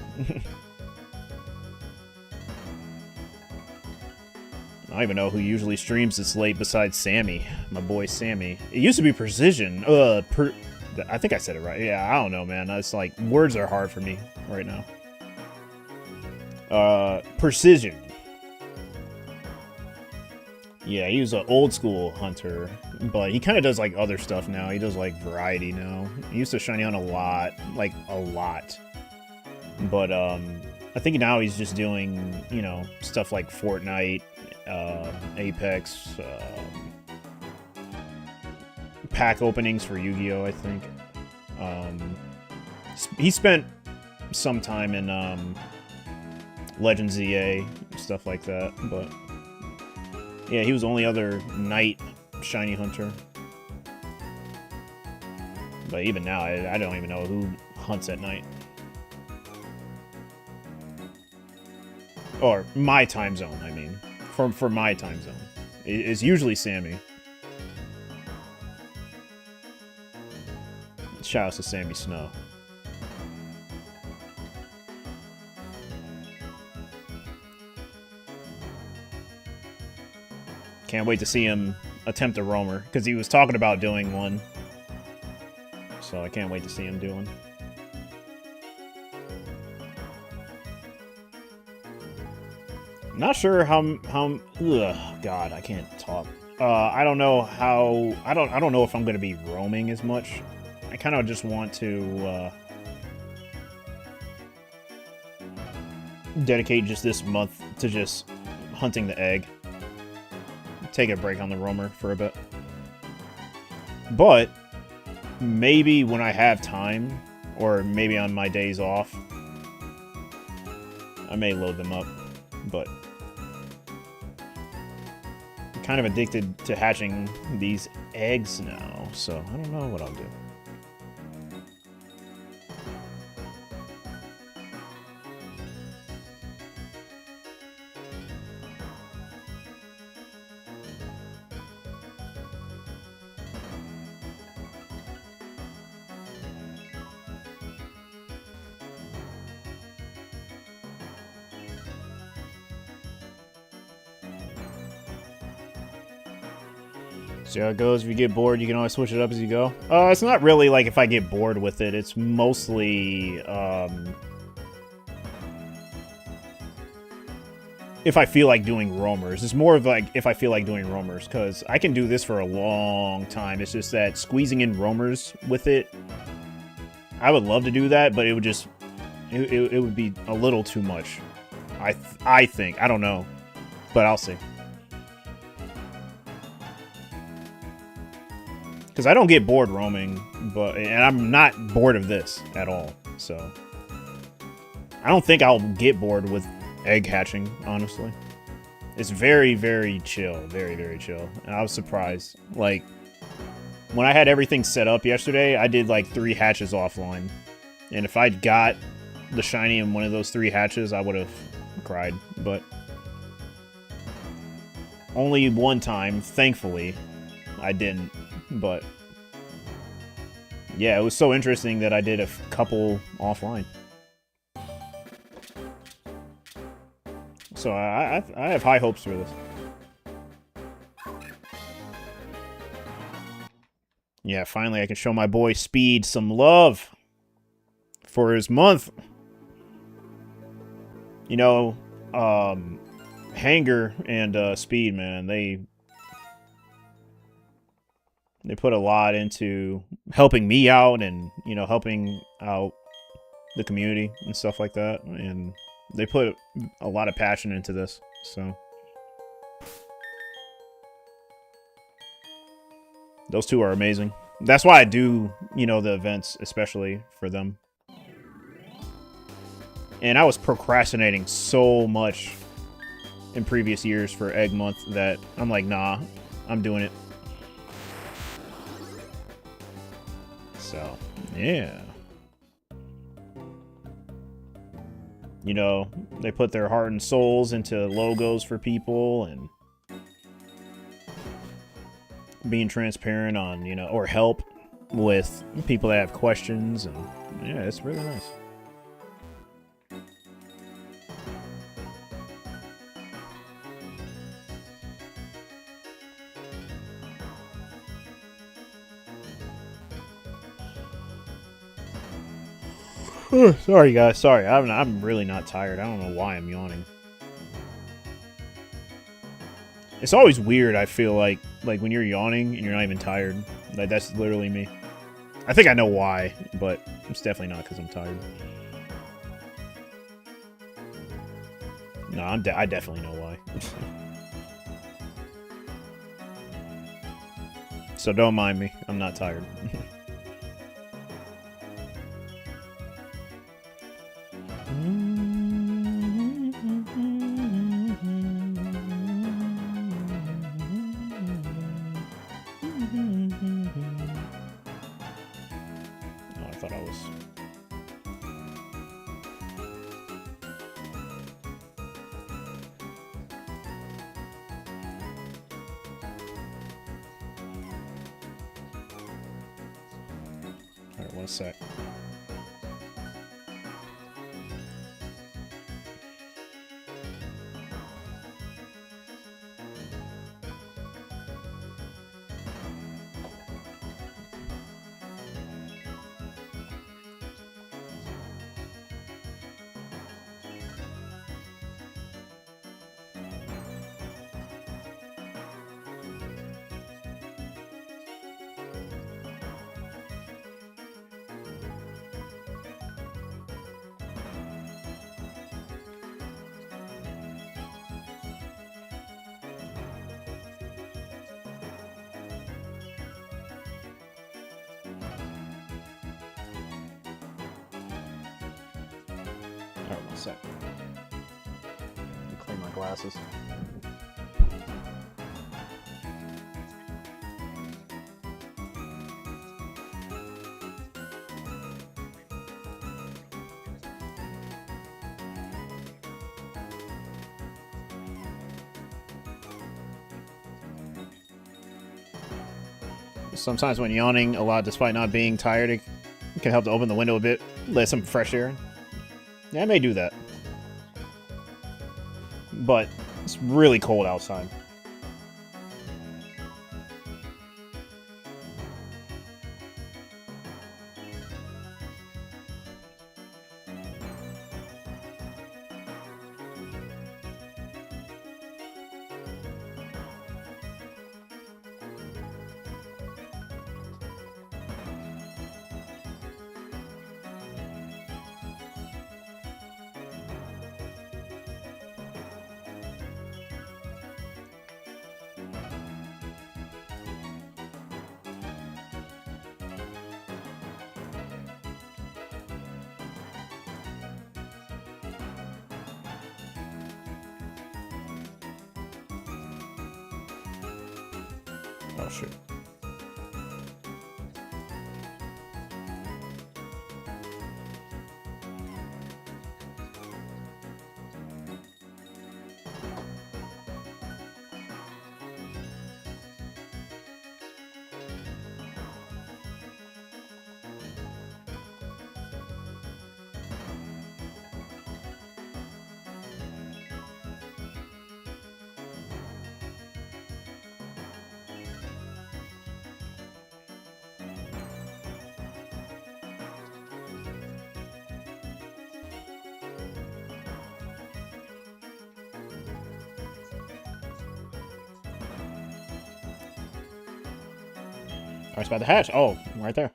I don't even know who usually streams this late besides Sammy, my boy Sammy. It used to be Precision. I think I said it right. Yeah, I don't know, man. It's like, words are hard for me right now. Precision. Yeah, he was an old school hunter, but he kind of does like other stuff now. He does like variety now. He used to shiny hunt a lot, like a lot. But I think now he's just doing, you know, stuff like Fortnite, Apex, pack openings for Yu-Gi-Oh, I think. He spent some time in Legends EA, stuff like that, but yeah, he was the only other night shiny hunter. But even now, I don't even know who hunts at night. Or my time zone, I mean. For my time zone. It's usually Sammy. Shout out to Sammy Snow. Can't wait to see him attempt a roamer, because he was talking about doing one. So I can't wait to see him do one. Not sure how ugh, God, I can't talk. I don't know how, I don't know if I'm going to be roaming as much. I kind of just want to dedicate just this month to just hunting the egg. Take a break on the roamer for a bit. But maybe when I have time, or maybe on my days off, I may load them up. But I'm kind of addicted to hatching these eggs now, so I don't know what I'll do. See how it goes. If you get bored, you can always switch it up as you go. It's not really like if I get bored with it. It's mostly, if I feel like doing roamers. It's more of like if I feel like doing roamers, because I can do this for a long time. It's just that squeezing in roamers with it, I would love to do that, but it would just, it would be a little too much. I think. I don't know, but I'll see. Because I don't get bored roaming, and I'm not bored of this at all, so I don't think I'll get bored with egg hatching, honestly. It's very, very chill. Very, very chill. And I was surprised. Like, when I had everything set up yesterday, I did like 3 hatches offline. And if I'd got the shiny in one of those 3 hatches, I would have cried. But only one time, thankfully, I didn't. But yeah, it was so interesting that I did a couple offline. So I have high hopes for this. Yeah, finally I can show my boy Speed some love for his month. You know, Hanger and Speed, man, they put a lot into helping me out and, you know, helping out the community and stuff like that. And they put a lot of passion into this, so those two are amazing. That's why I do, you know, the events, especially for them. And I was procrastinating so much in previous years for Egg Month that I'm like, nah, I'm doing it. So, yeah. You know, they put their heart and souls into logos for people and being transparent on, you know, or help with people that have questions. And yeah, it's really nice. Sorry, guys. Sorry, I'm really not tired. I don't know why I'm yawning. It's always weird, I feel like when you're yawning and you're not even tired. Like, that's literally me. I think I know why, but it's definitely not because I'm tired. No, I definitely know why. So don't mind me. I'm not tired. Alright, 1 sec. Alright, 1 sec. Clean my glasses. Sometimes when yawning a lot, despite not being tired, it can help to open the window a bit, let some fresh air in. Yeah, I may do that. But it's really cold outside. Oh, shoot. I was about to hatch. Oh, right there.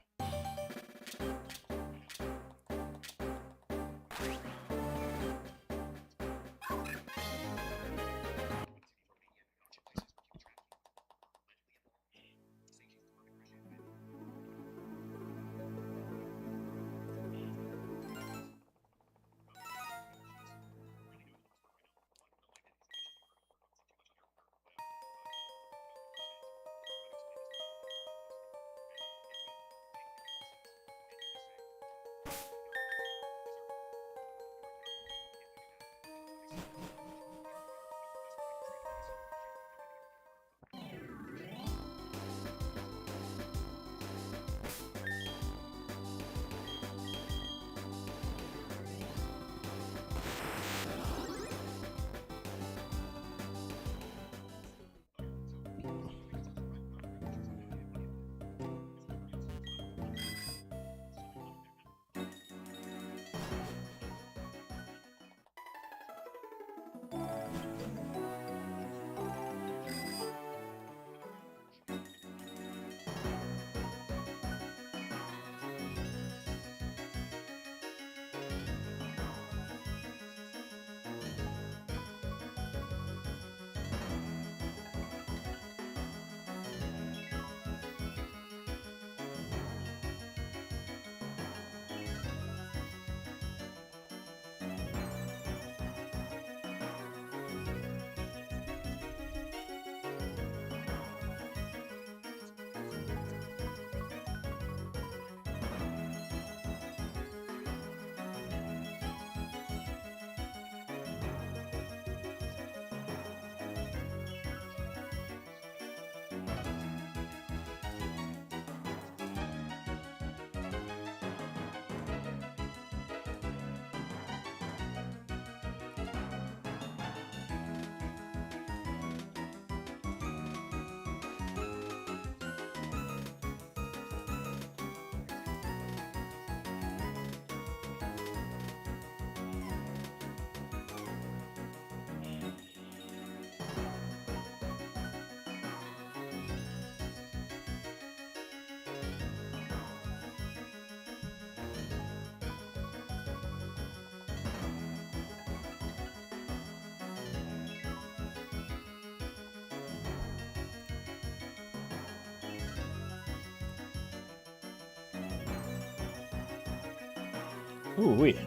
Ooh, wee.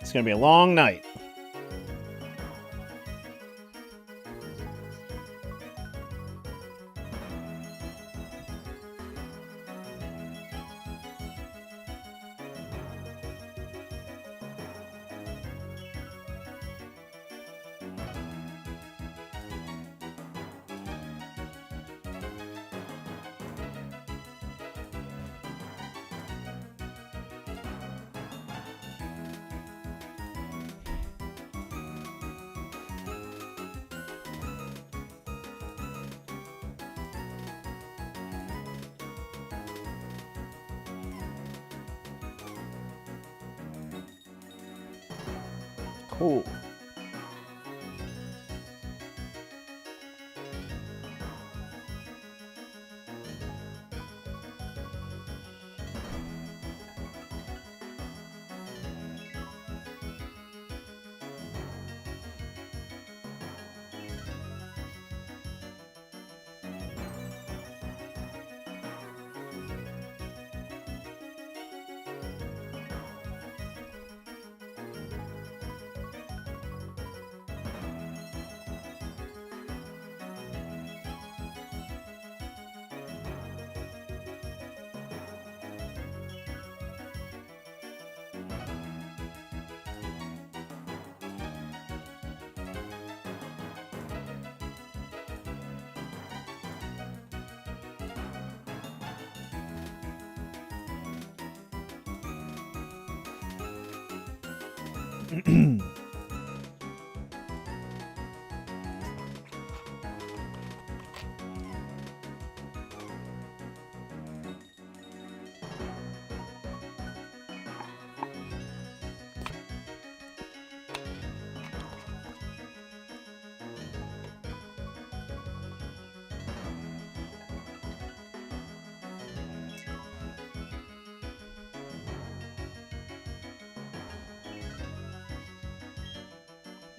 It's gonna be a long night. Cool.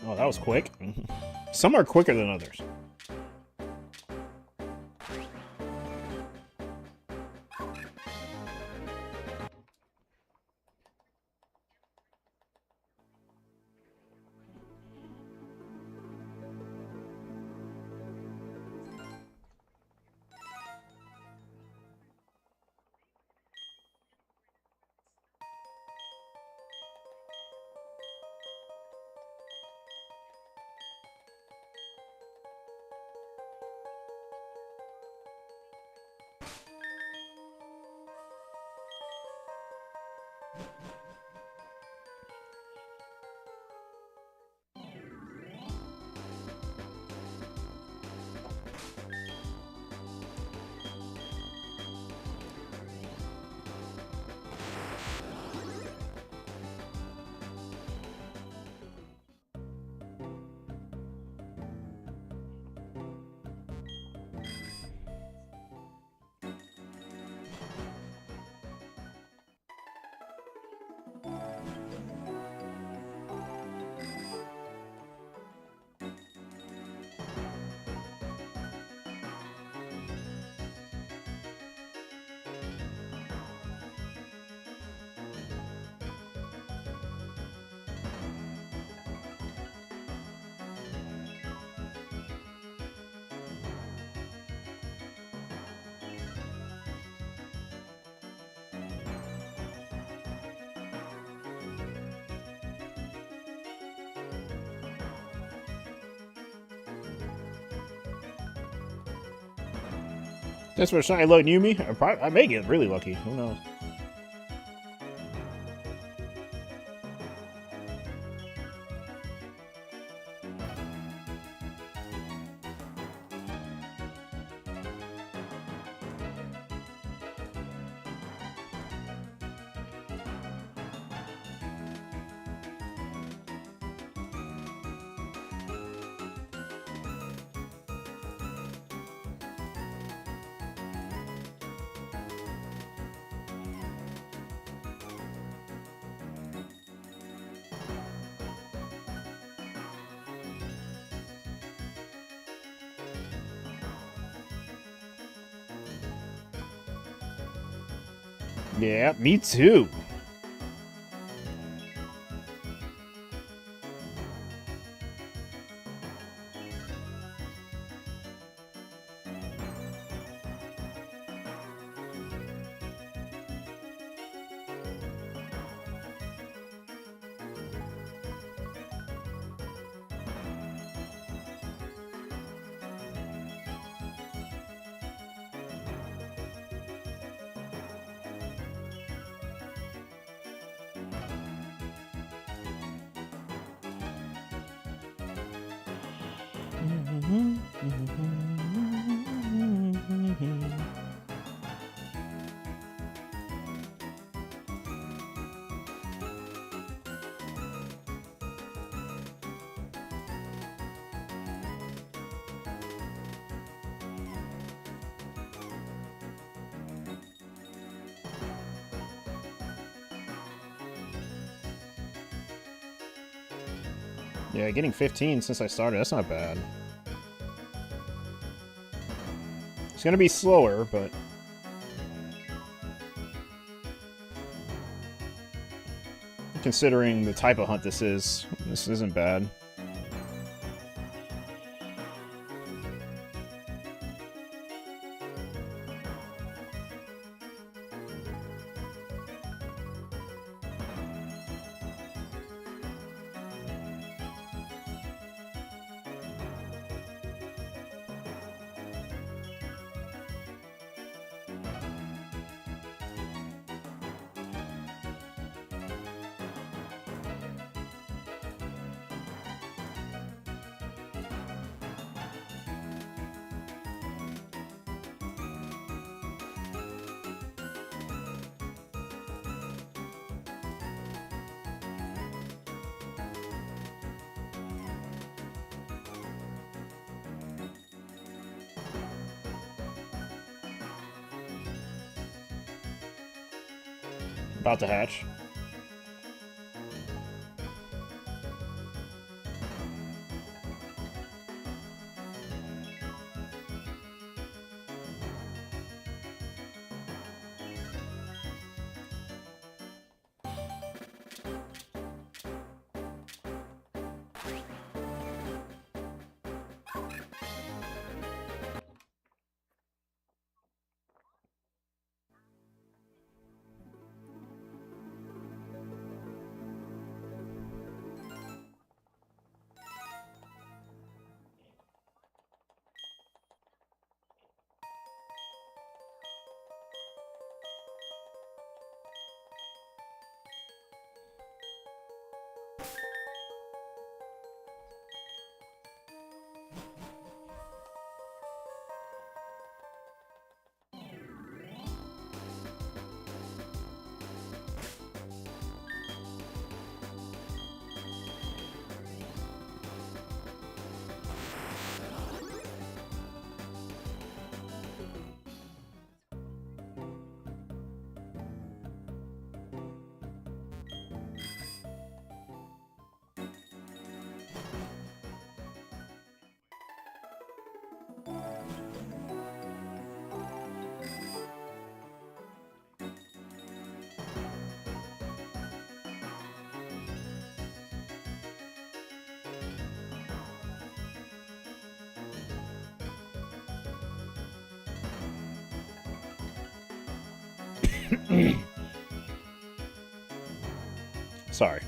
Oh, that was quick. Some are quicker than others. That's for shiny low Yumi. I may get really lucky. Who knows? Yeah, me too. Yeah, getting 15 since I started, that's not bad. It's gonna be slower, but... considering the type of hunt this isn't bad. About to hatch. Sorry.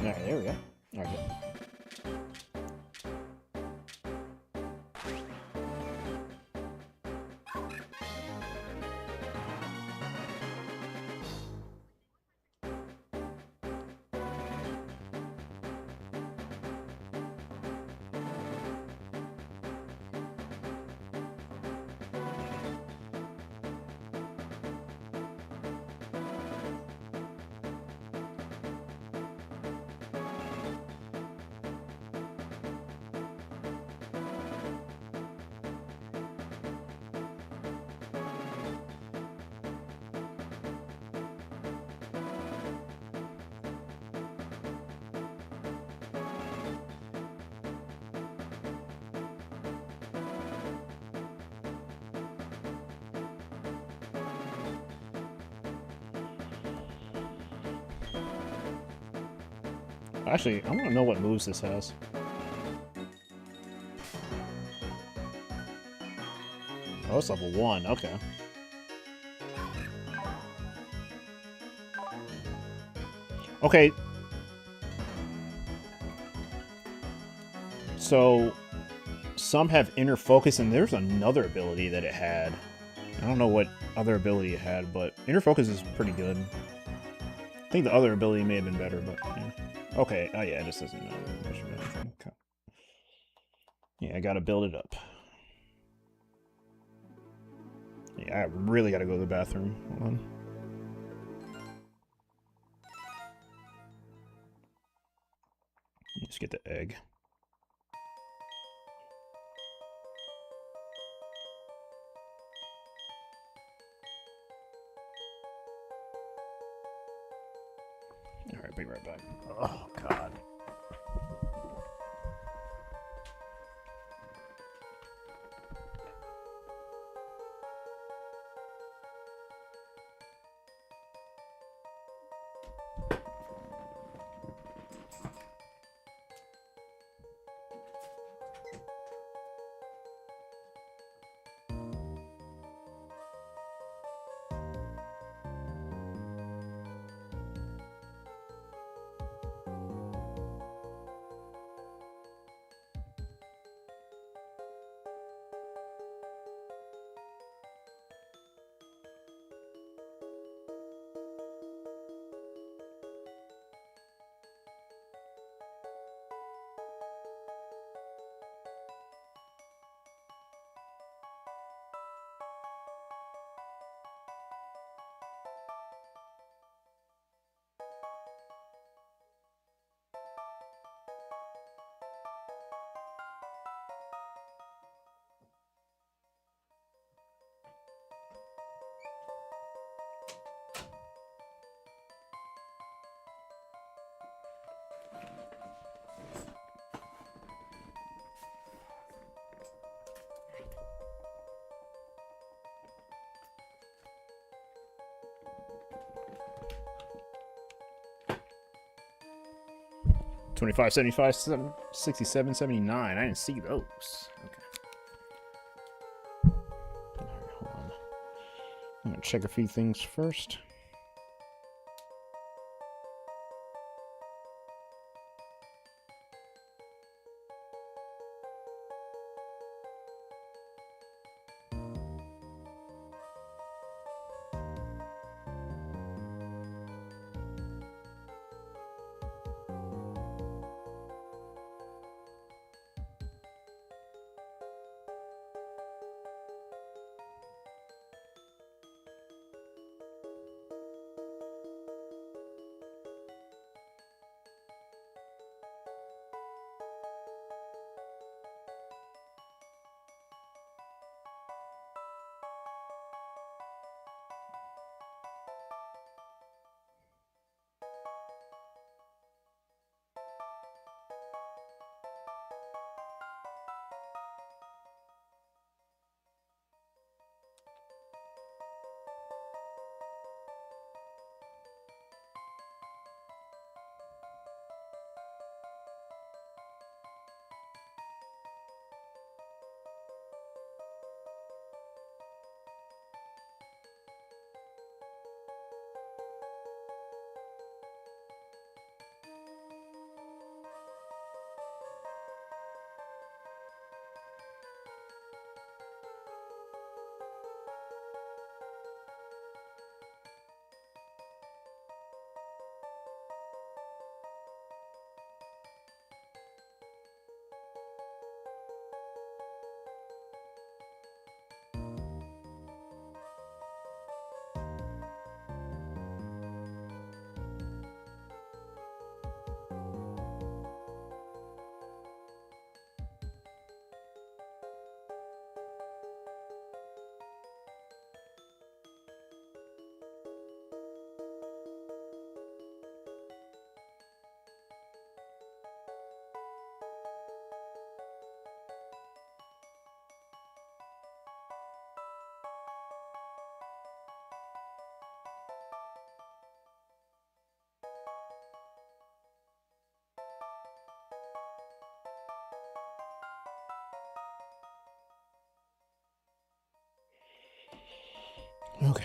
Alright, there we go. Alright. Actually, I want to know what moves this has. Oh, it's level 1. Okay. Okay. So, some have inner focus, and there's another ability that it had. I don't know what other ability it had, but inner focus is pretty good. I think the other ability may have been better, but yeah. Okay, oh yeah, this doesn't know much of anything. Okay. Yeah, I gotta build it up. Yeah, I really gotta go to the bathroom. Hold on. Let's get the egg. Alright, be right back. Oh, God. $25, $75, $67, $79. I didn't see those. Okay. All right, hold on. I'm gonna check a few things first. Okay.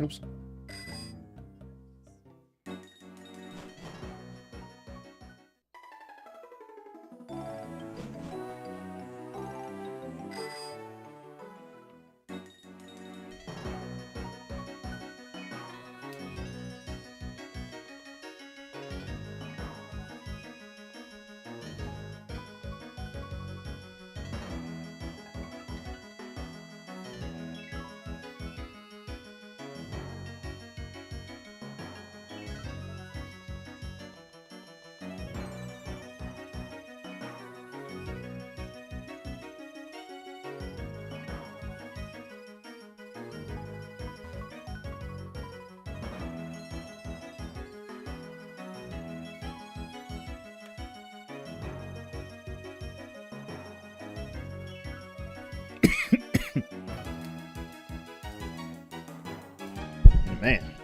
Oops. Man.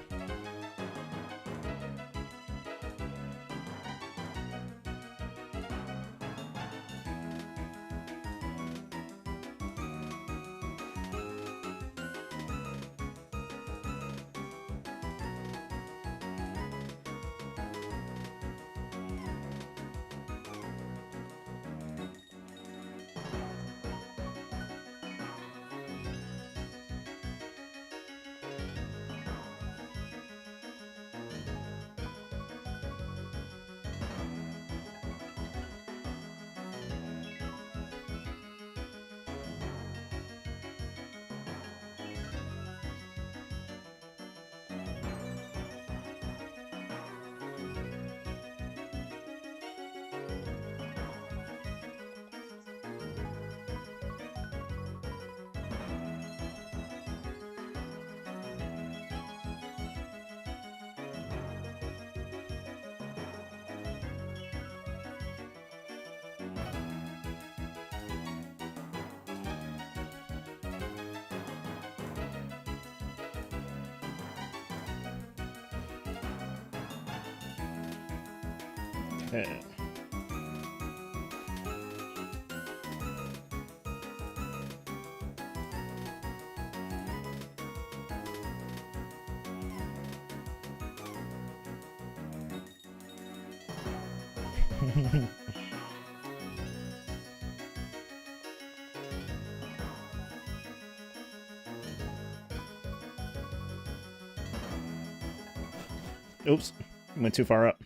Okay. Oops. Went too far up.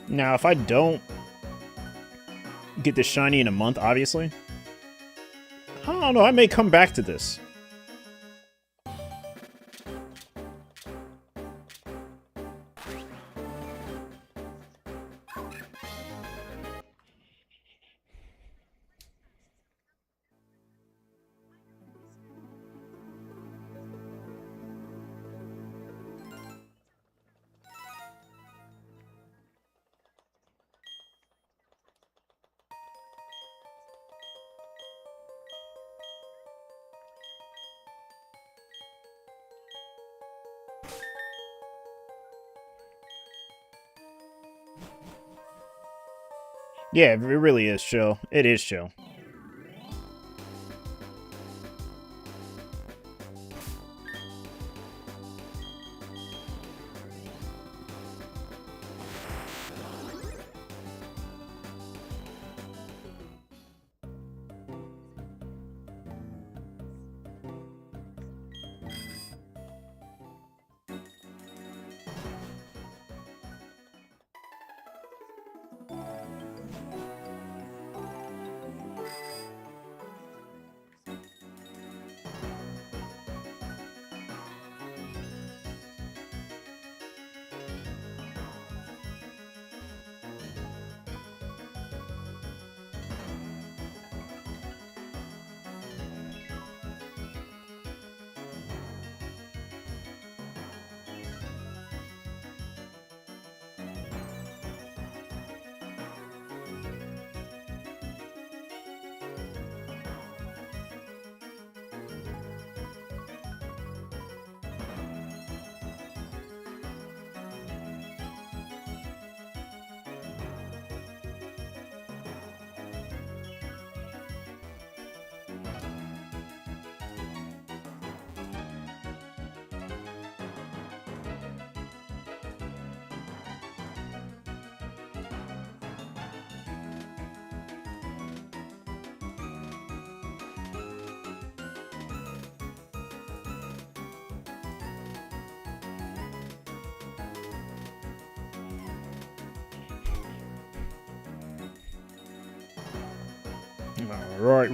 Now, if I don't get this shiny in a month, obviously, I don't know, I may come back to this. Yeah, it really is chill. It is chill. Right.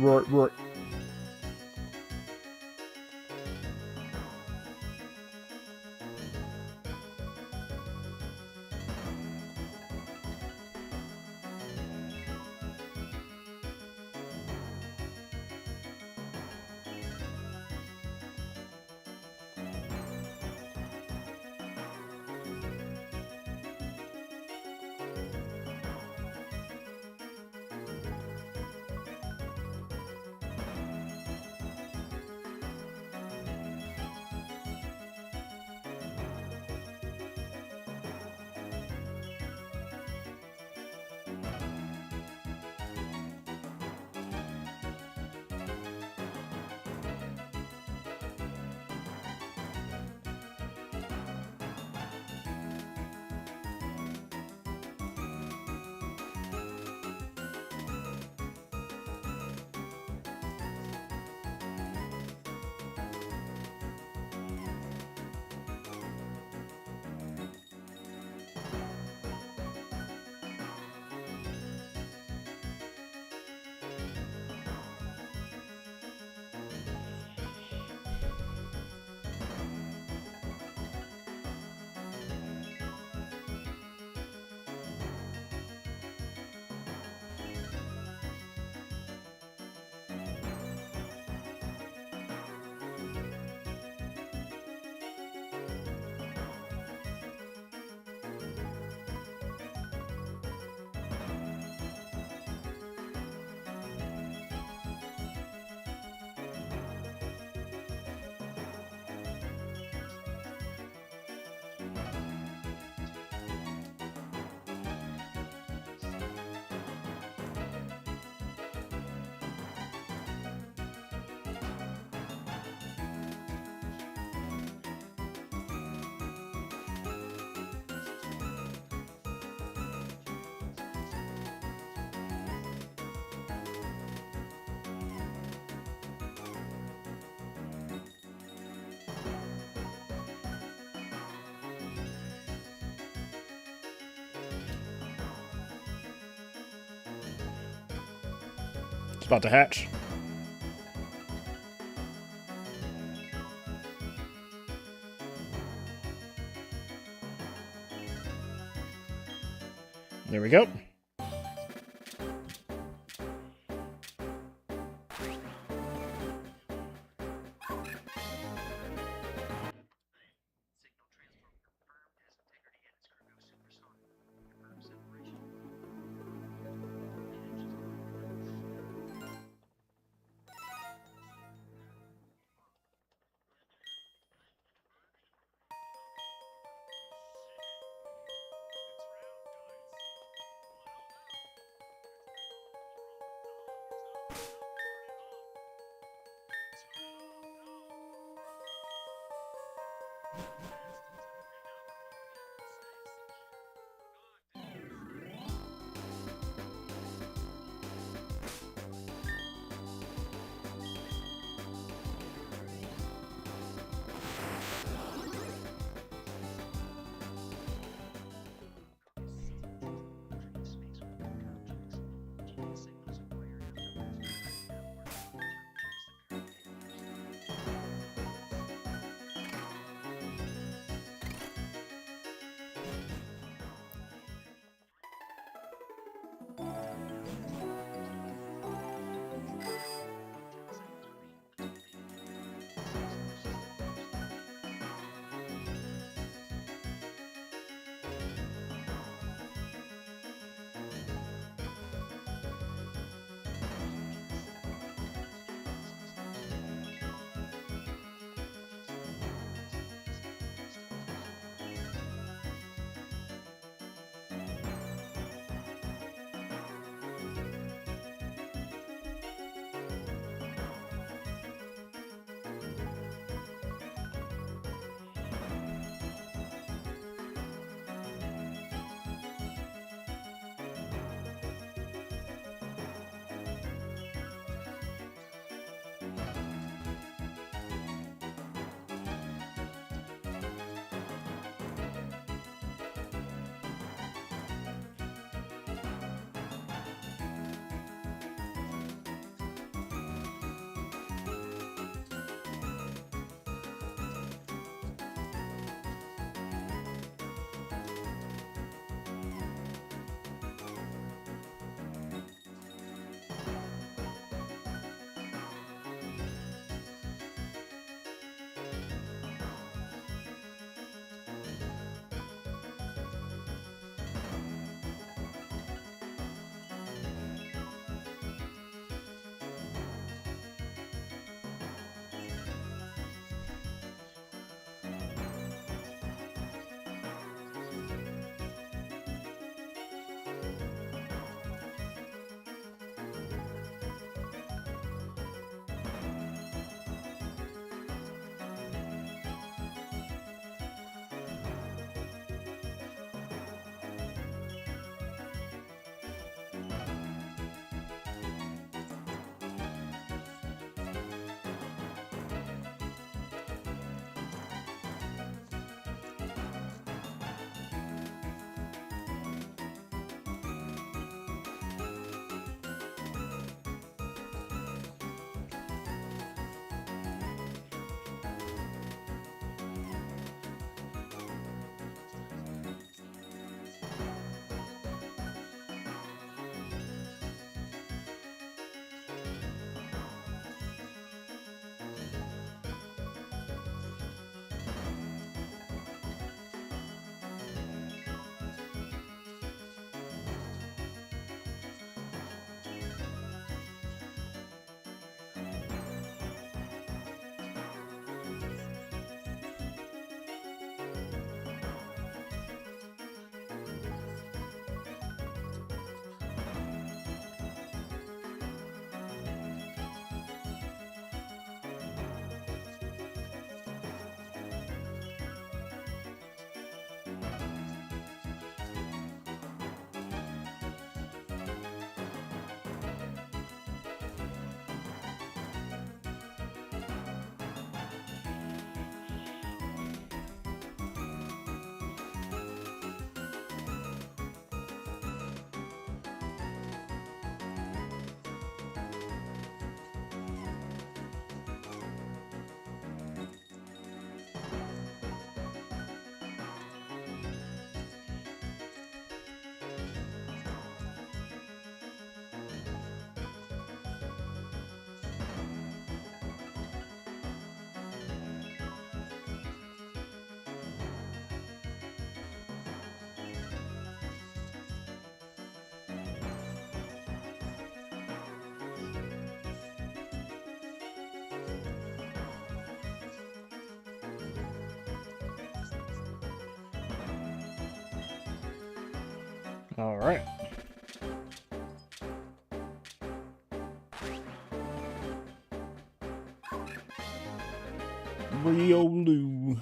It's about to hatch. There we go. All right. Riolu.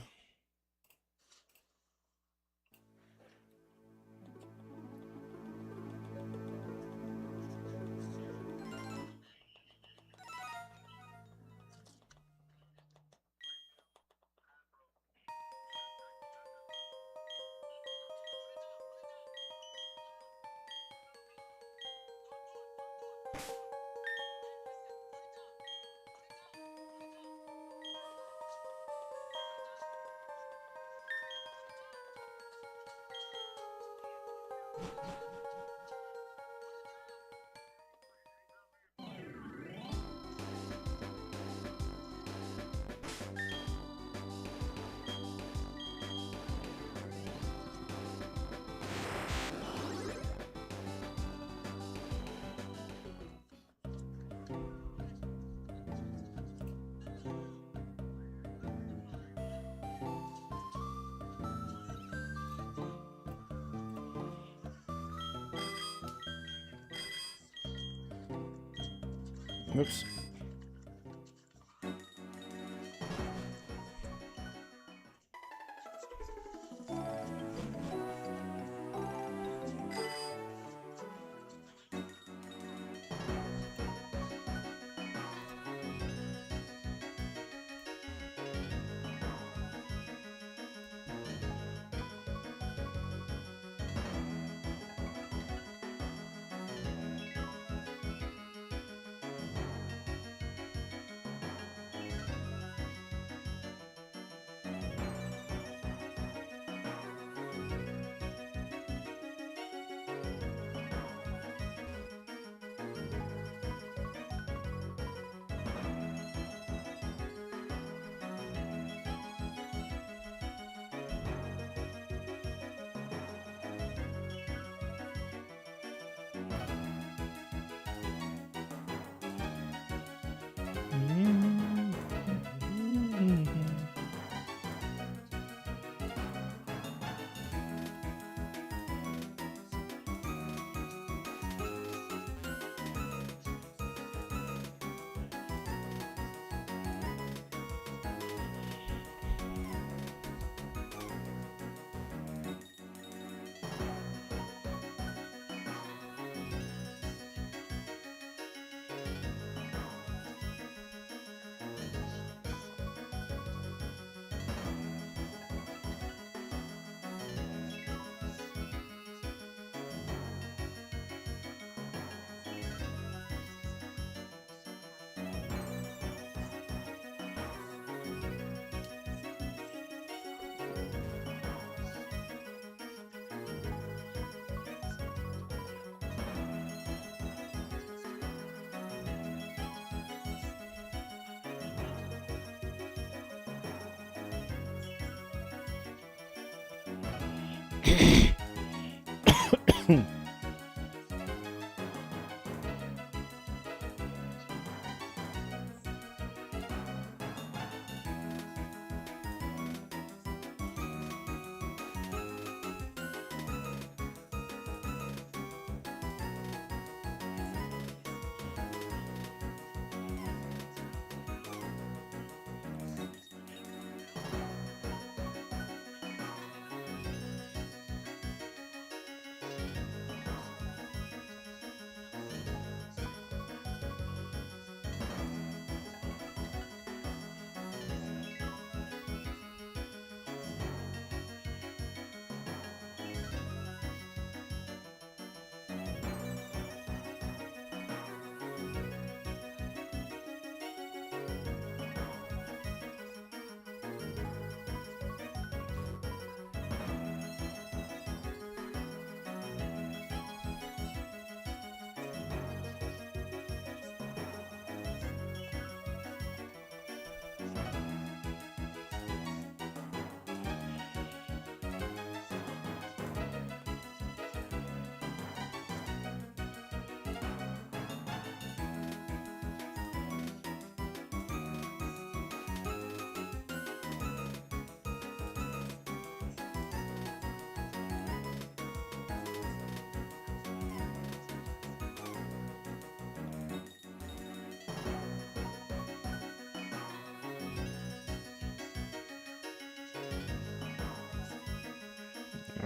Oops.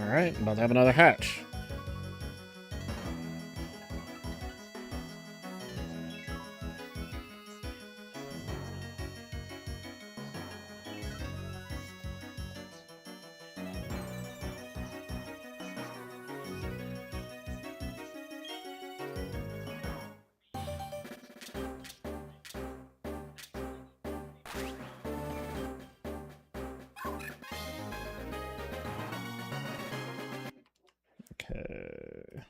Alright, about to have another hatch. Okay.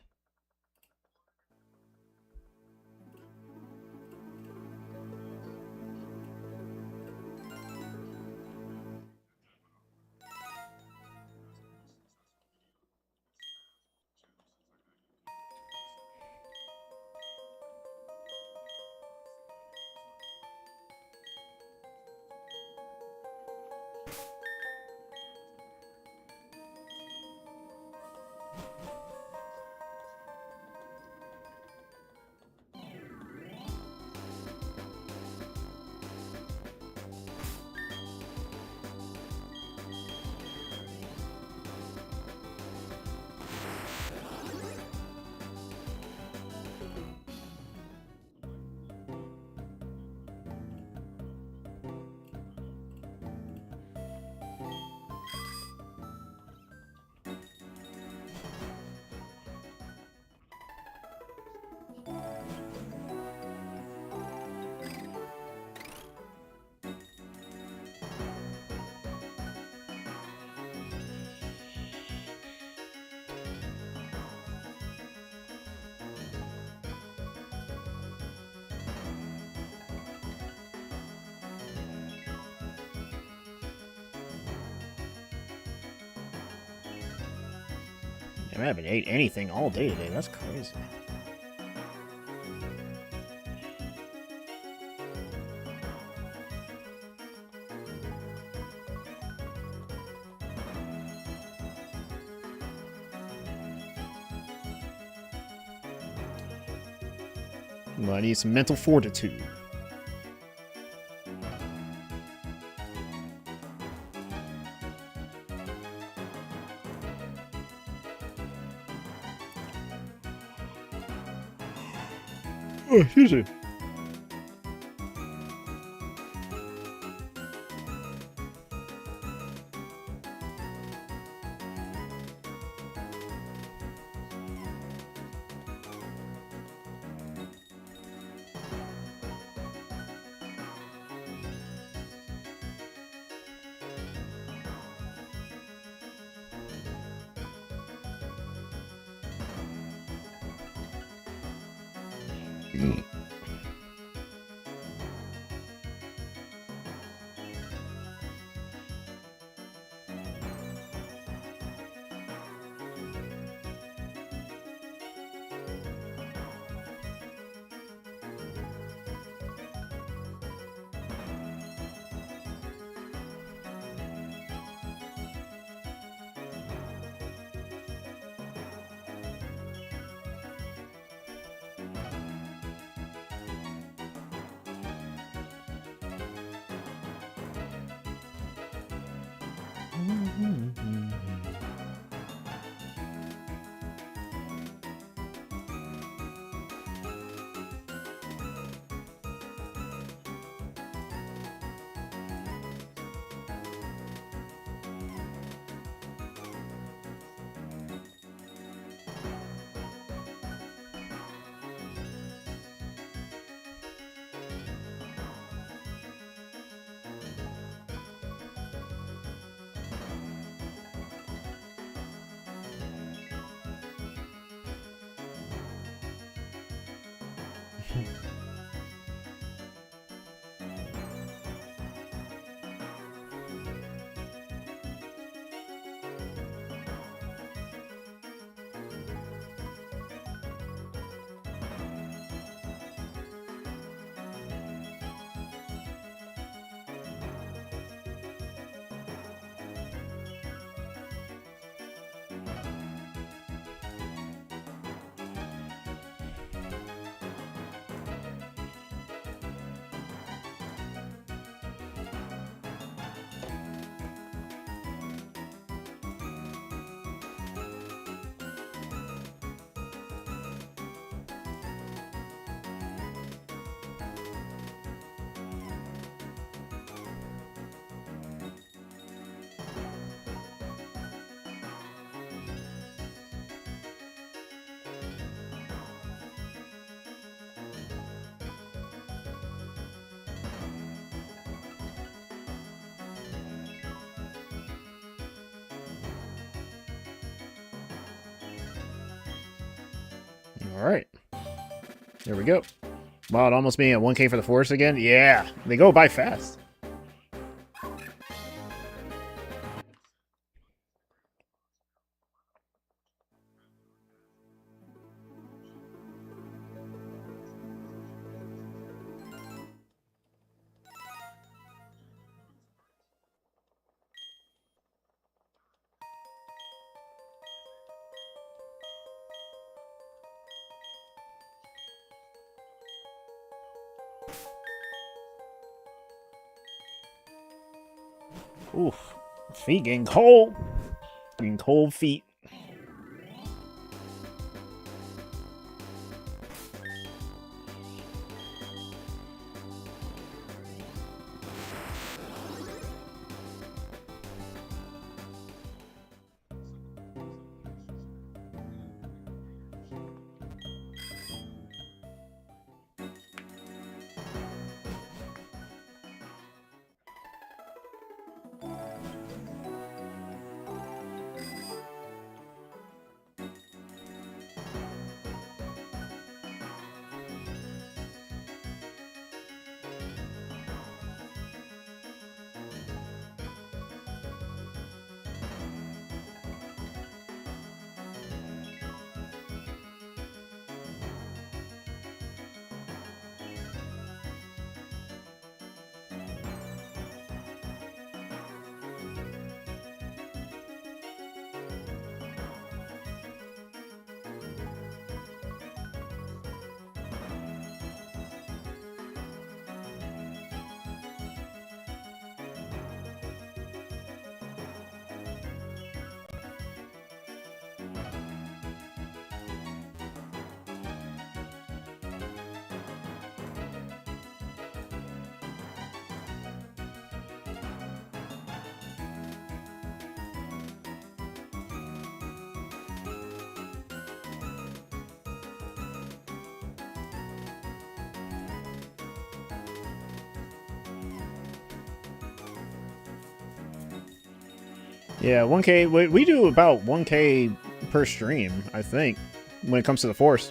I haven't ate anything all day today. That's crazy. Well, I need some mental fortitude. Oh, excuse me. Alright. There we go. Wow, it almost being at 1k for the forest again? Yeah! They go by fast. Oof. Feet getting cold. Getting cold feet. Yeah, 1k. We do about 1k per stream, I think, when it comes to the force.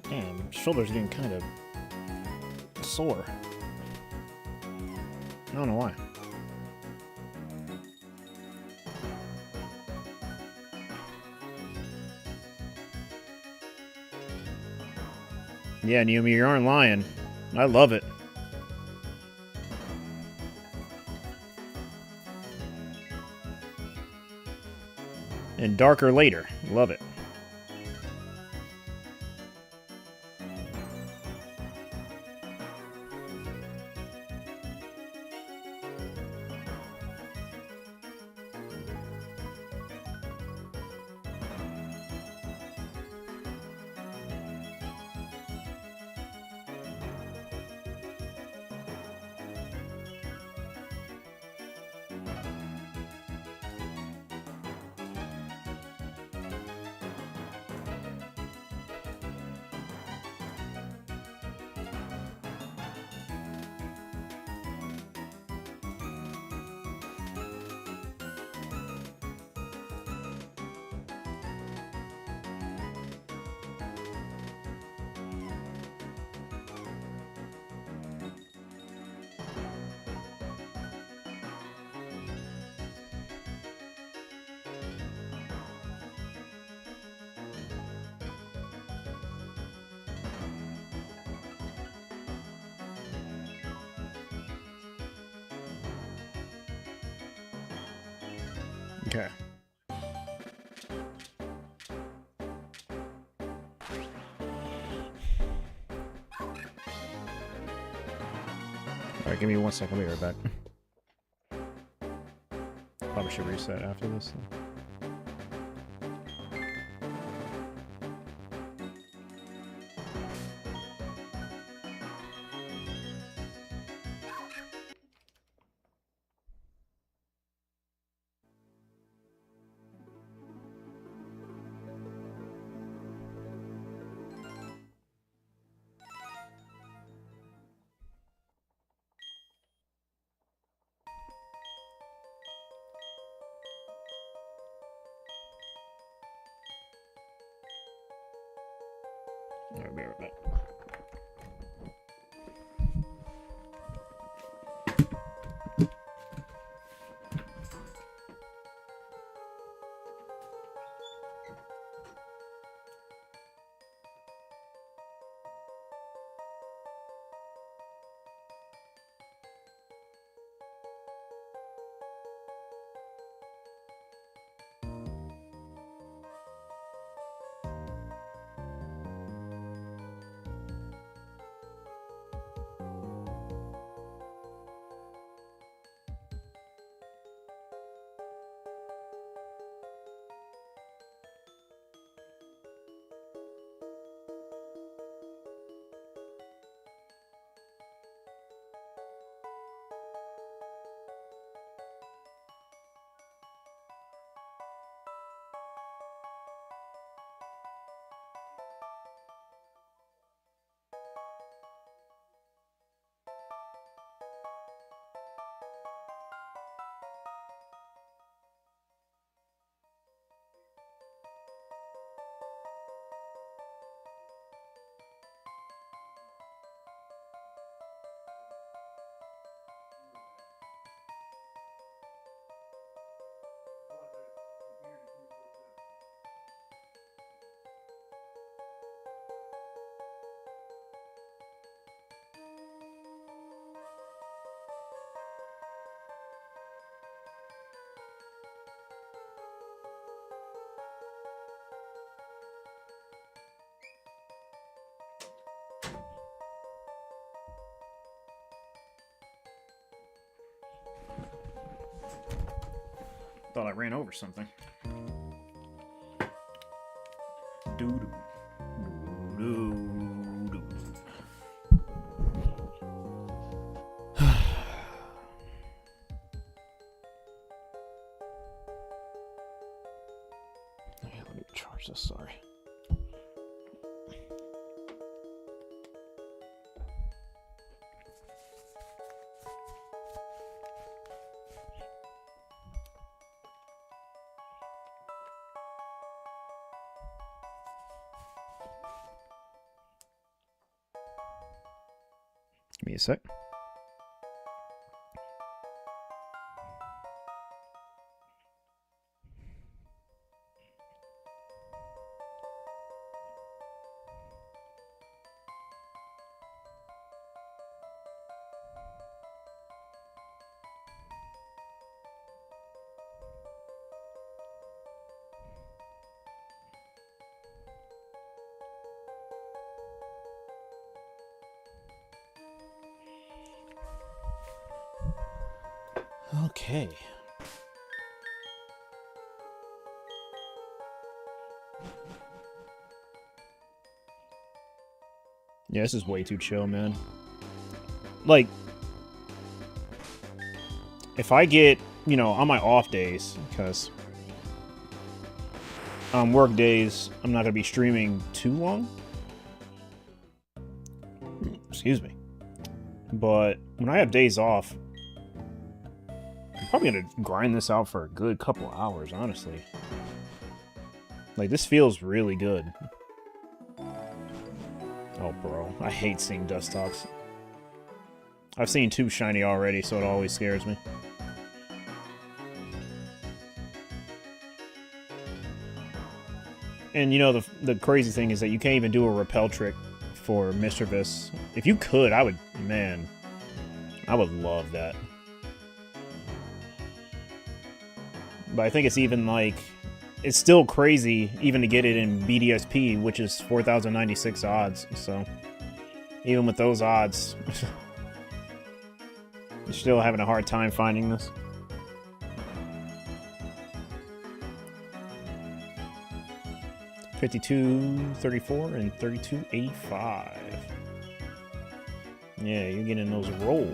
Damn, shoulders getting kind of sore. I don't know why. Yeah, Naomi, you aren't lying. I love it. And darker later. Love it. Okay. Alright, give me 1 second. I'll be right back. Probably should reset after this. I'll be right back. Thought I ran over something. Doo-doo. Doo-doo. Okay, let me charge this, sorry. Give me a sec. Okay. Yeah, this is way too chill, man. Like, if I get, you know, on my off days, because on work days, I'm not going to be streaming too long. Excuse me. But when I have days off, I'm probably going to grind this out for a good couple hours, honestly. Like, this feels really good. Oh, bro. I hate seeing Dustox. I've seen 2 shiny already, so it always scares me. And, you know, the crazy thing is that you can't even do a repel trick for Misdreavus. If you could, I would... Man. I would love that. But I think it's even like, it's still crazy even to get it in BDSP, which is 4,096 odds. So even with those odds, you're still having a hard time finding this. $52.34 and $32.85. Yeah, you're getting those rolls.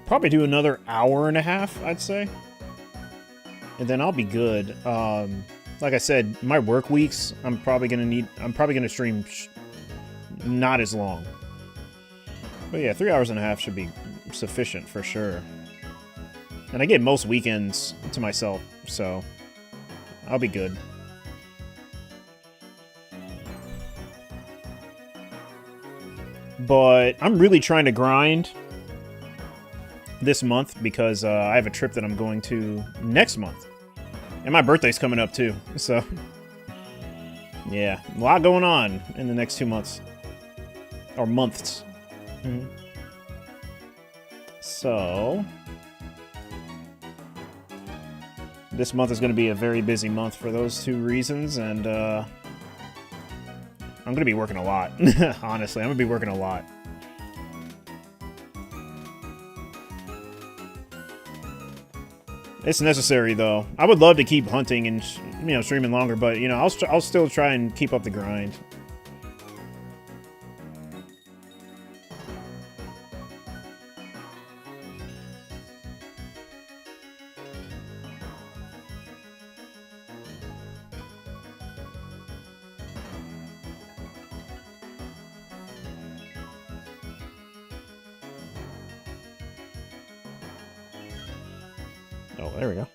Probably do another hour and a half, I'd say. And then I'll be good. Like I said, my work weeks, I'm probably gonna stream not as long. But yeah, 3 hours and a half should be sufficient for sure. And I get most weekends to myself, so I'll be good. But I'm really trying to grind this month because I have a trip that I'm going to next month. And my birthday's coming up too, so yeah, a lot going on in the next 2 months. Or months. Mm-hmm. So this month is going to be a very busy month for those two reasons, and I'm going to be working a lot. Honestly, I'm going to be working a lot. It's necessary, though. I would love to keep hunting and, streaming longer, but, I'll still try and keep up the grind. Oh, there we go.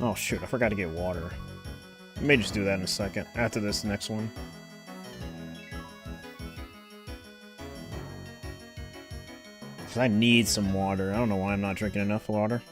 Oh shoot, I forgot to get water. I may just do that in a second, after this next one. Because I need some water. I don't know why I'm not drinking enough water.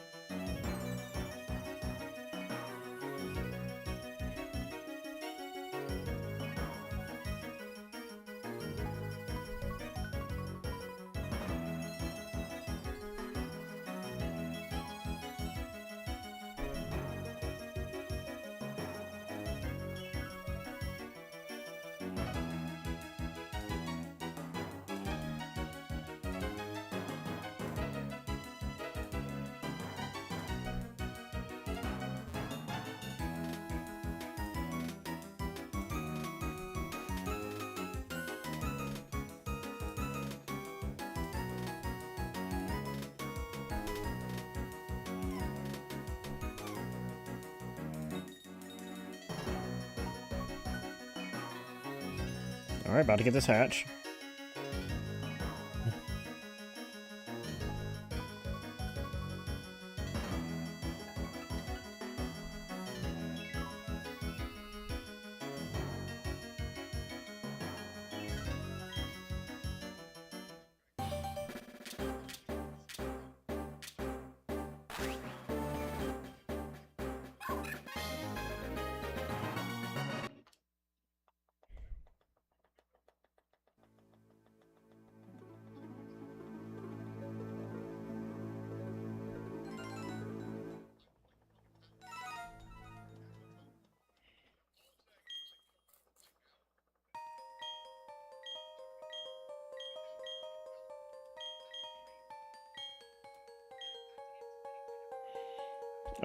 Alright, about to get this hatch.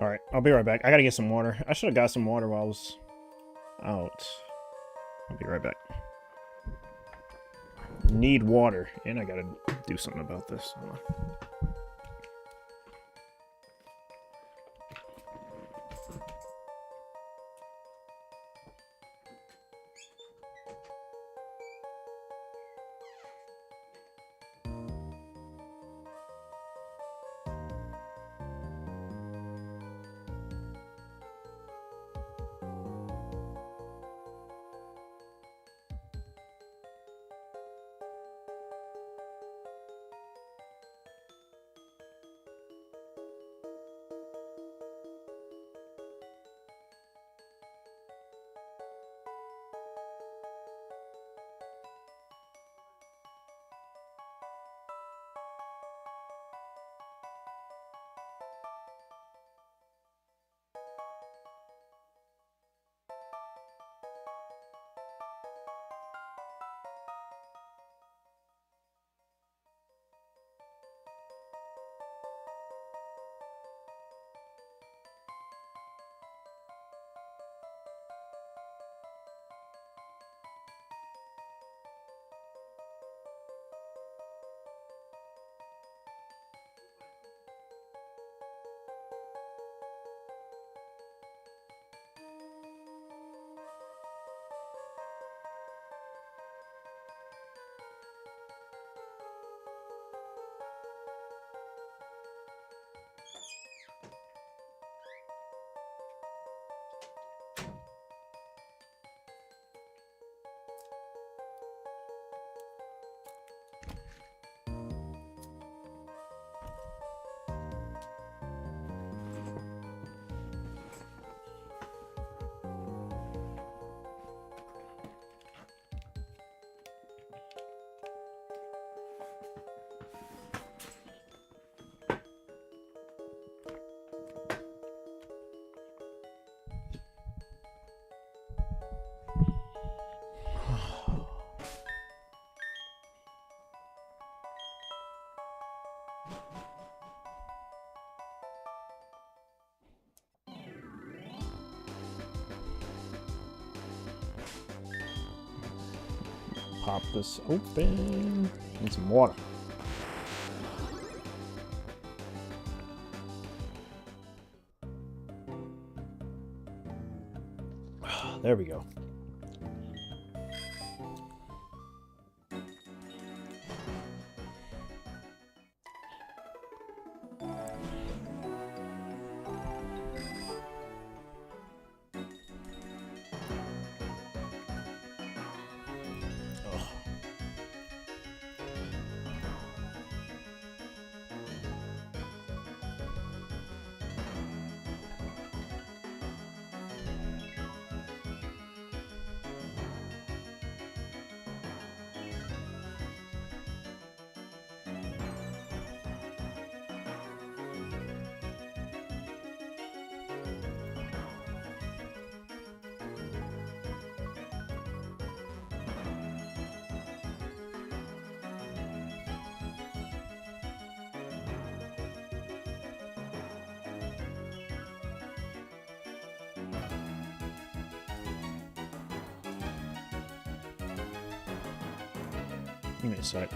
Alright, I'll be right back. I gotta get some water. I should have got some water while I was out. I'll be right back. Need water. And I gotta do something about this. Hold on. Pop this open. Need some water. There we go. Give me a sec.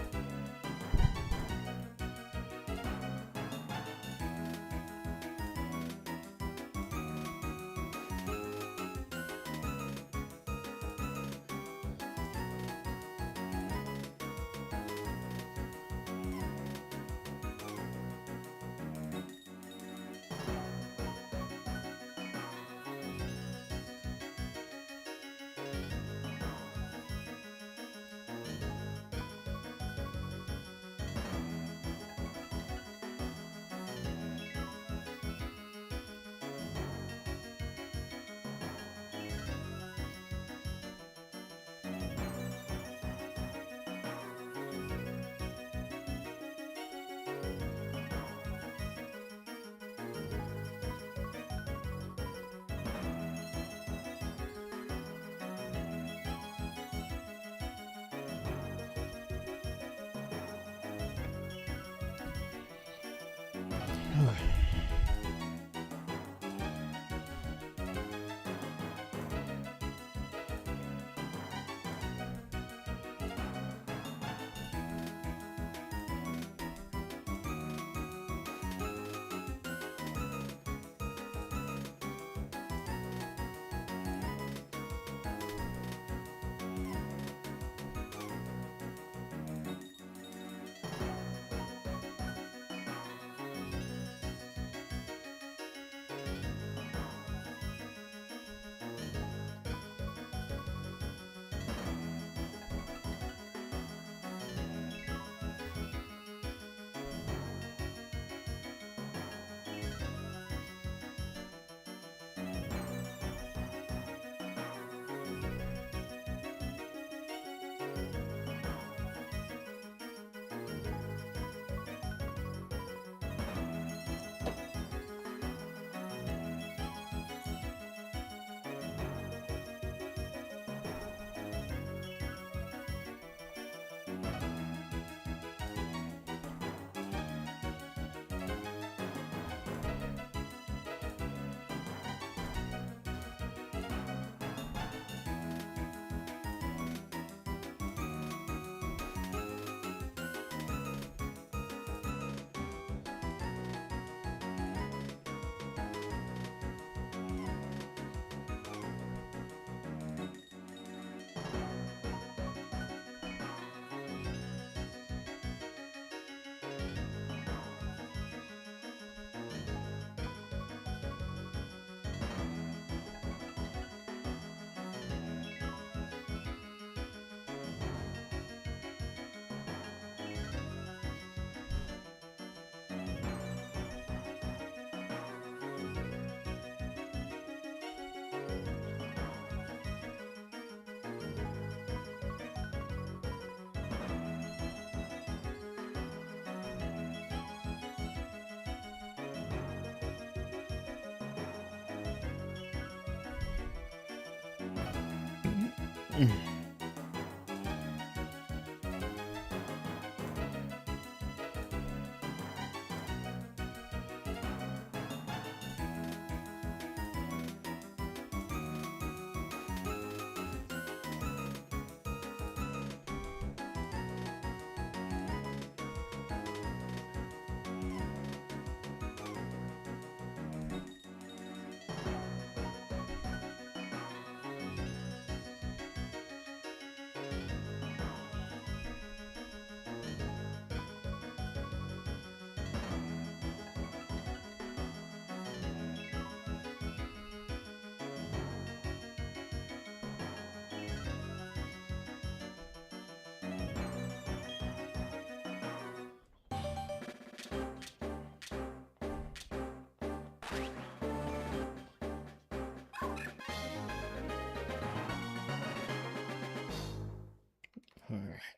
Alright.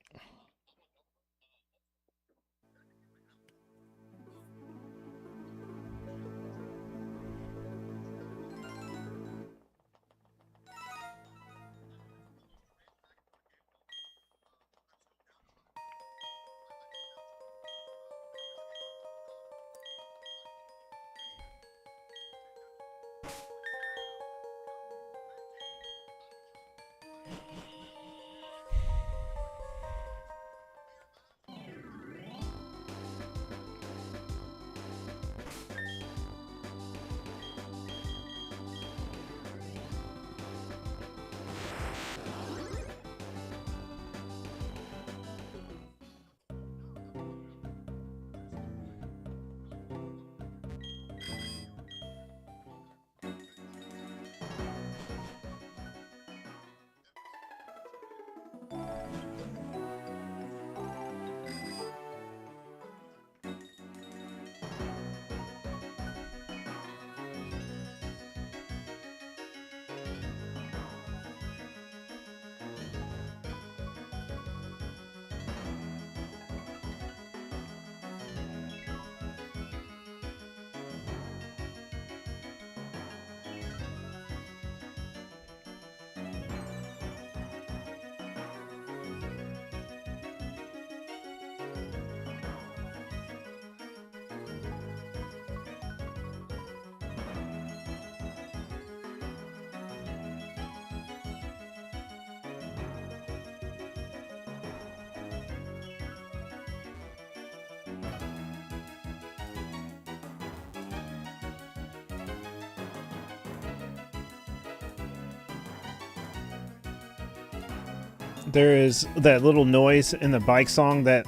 There is that little noise in the bike song that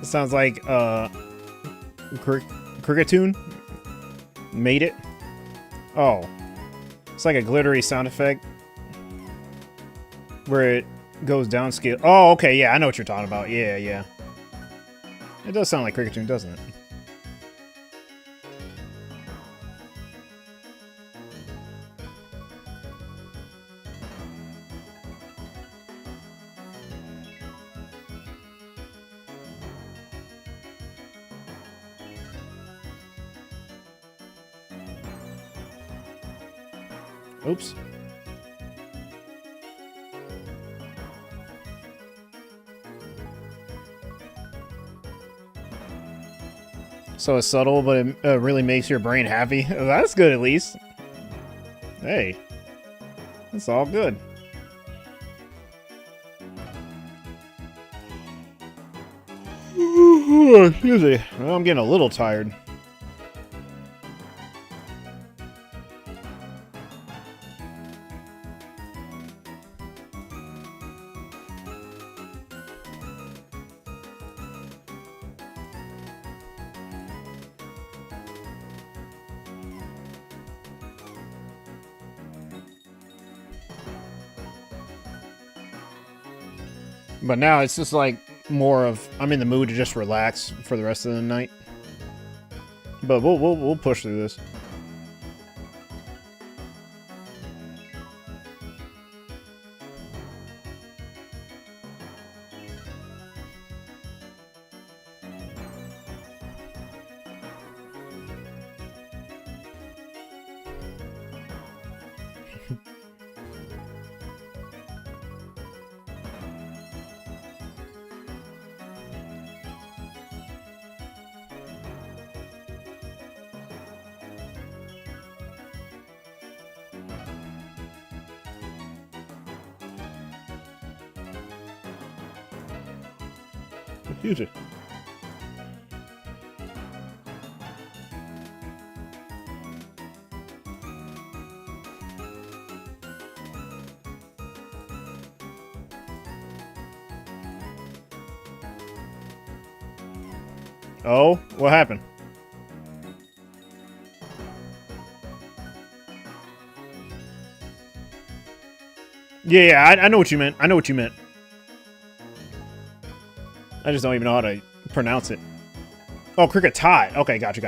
sounds like cricket tune. Made it. Oh, it's like a glittery sound effect where it goes downscale. Oh, okay, yeah, I know what you're talking about. Yeah, yeah. It does sound like cricket tune, doesn't it? Oops. So it's subtle, but it really makes your brain happy. That's good, at least. Hey. It's all good. Excuse me. Well, I'm getting a little tired. But now it's just like more of I'm in the mood to just relax for the rest of the night. But we'll push through this. Use it. Oh, what happened? Yeah, I know what you meant. I know what you meant. I just don't even know how to pronounce it. Oh, cricket tie. Okay, gotcha.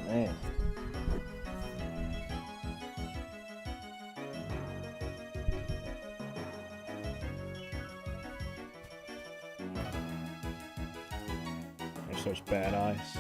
Man. They're such bad eyes.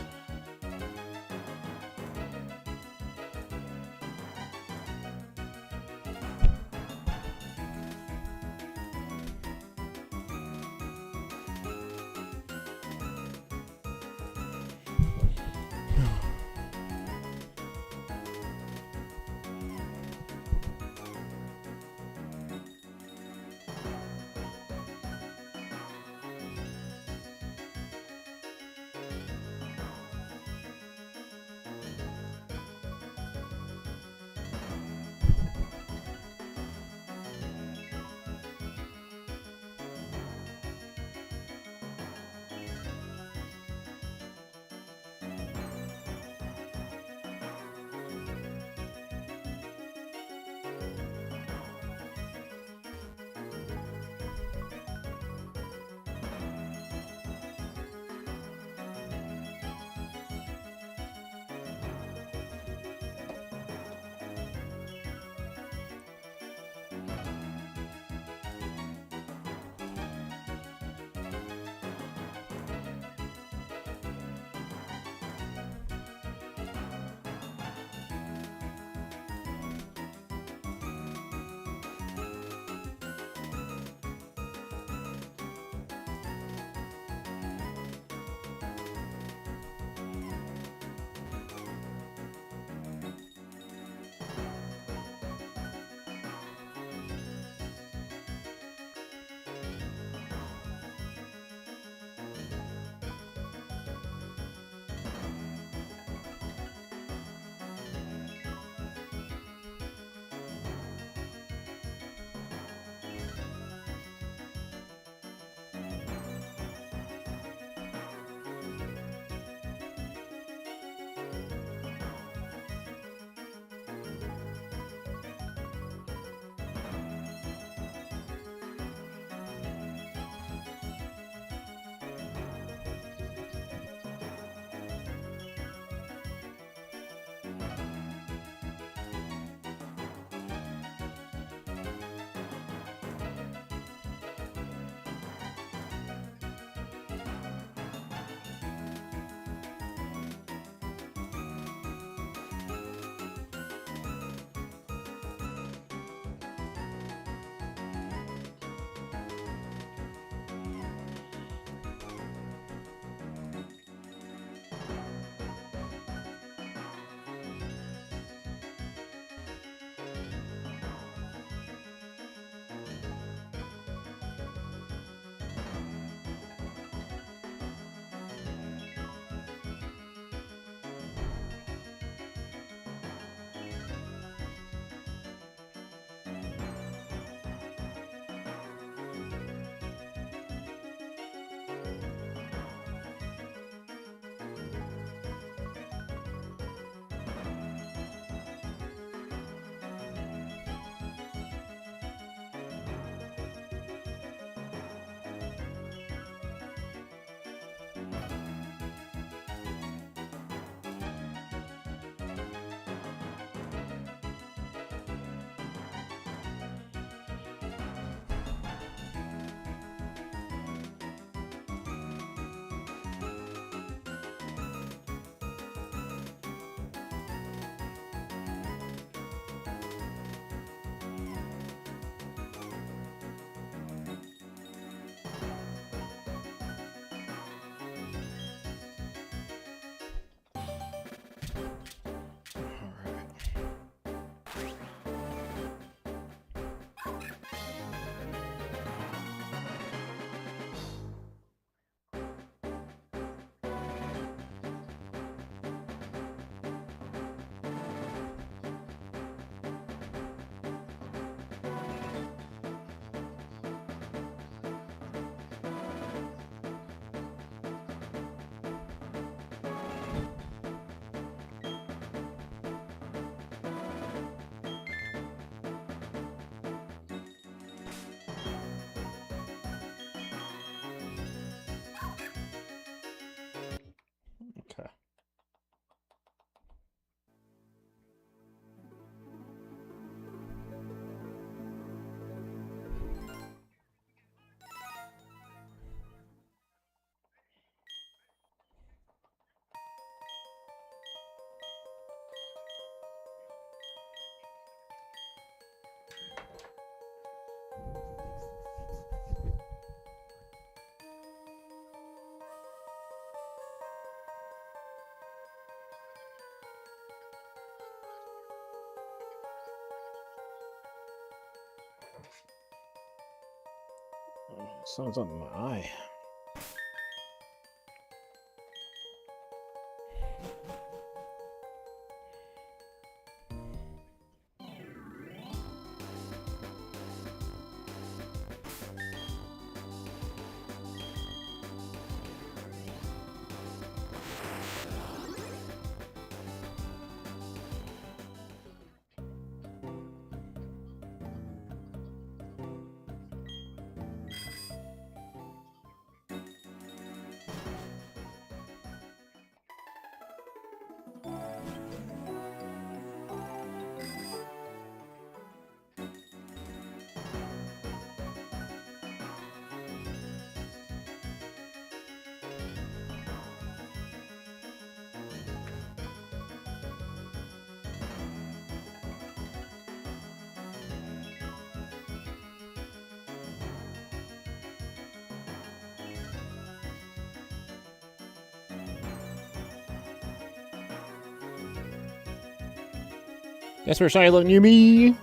Something's up in my eye. That's where Shiny looking you me.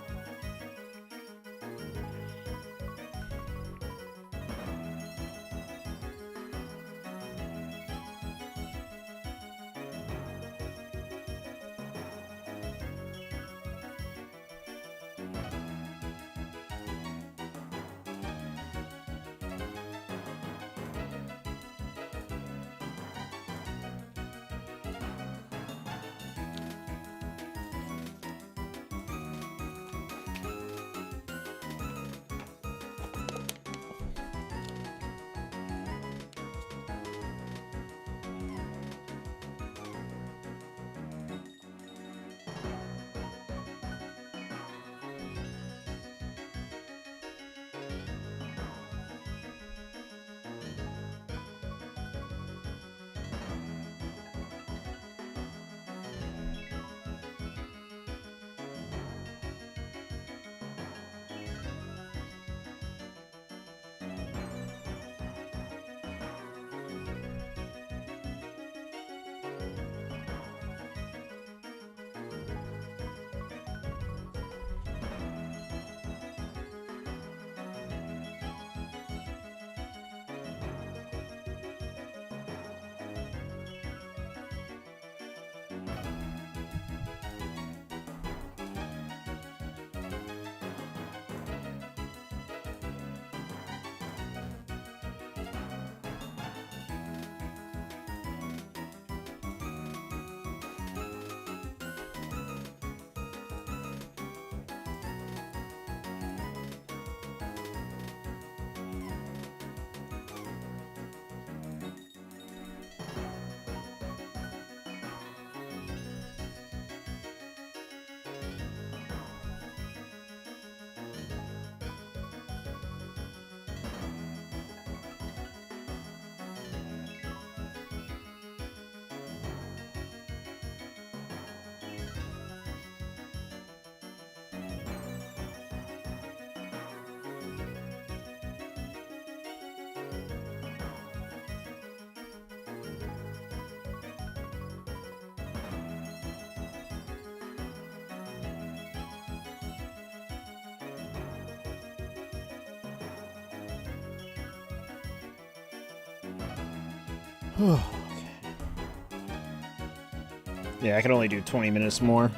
Yeah, I can only do 20 minutes more.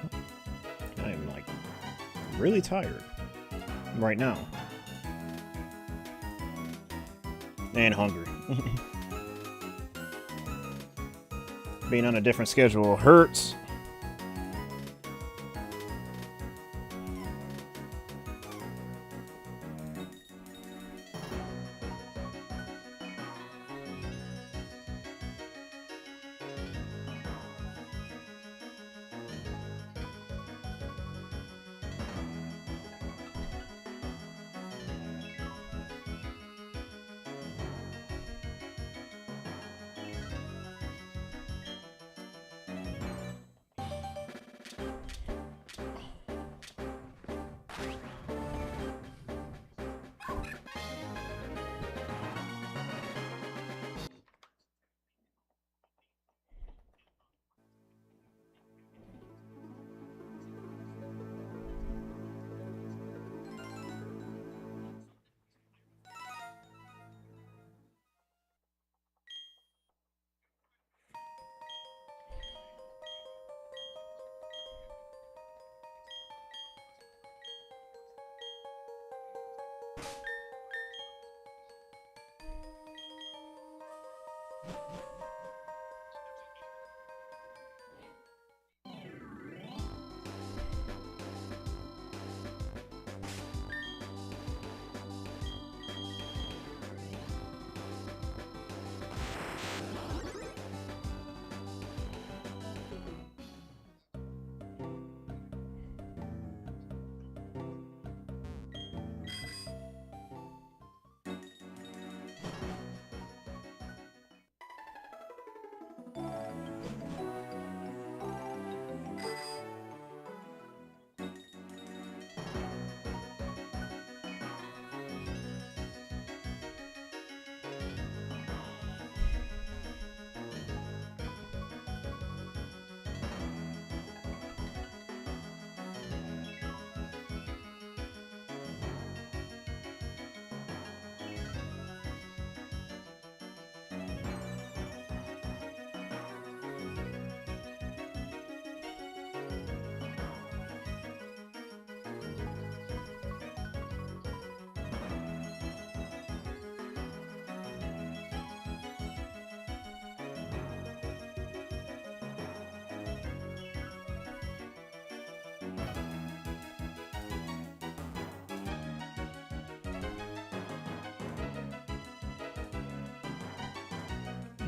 I'm like really tired right now. And hungry. Being on a different schedule hurts.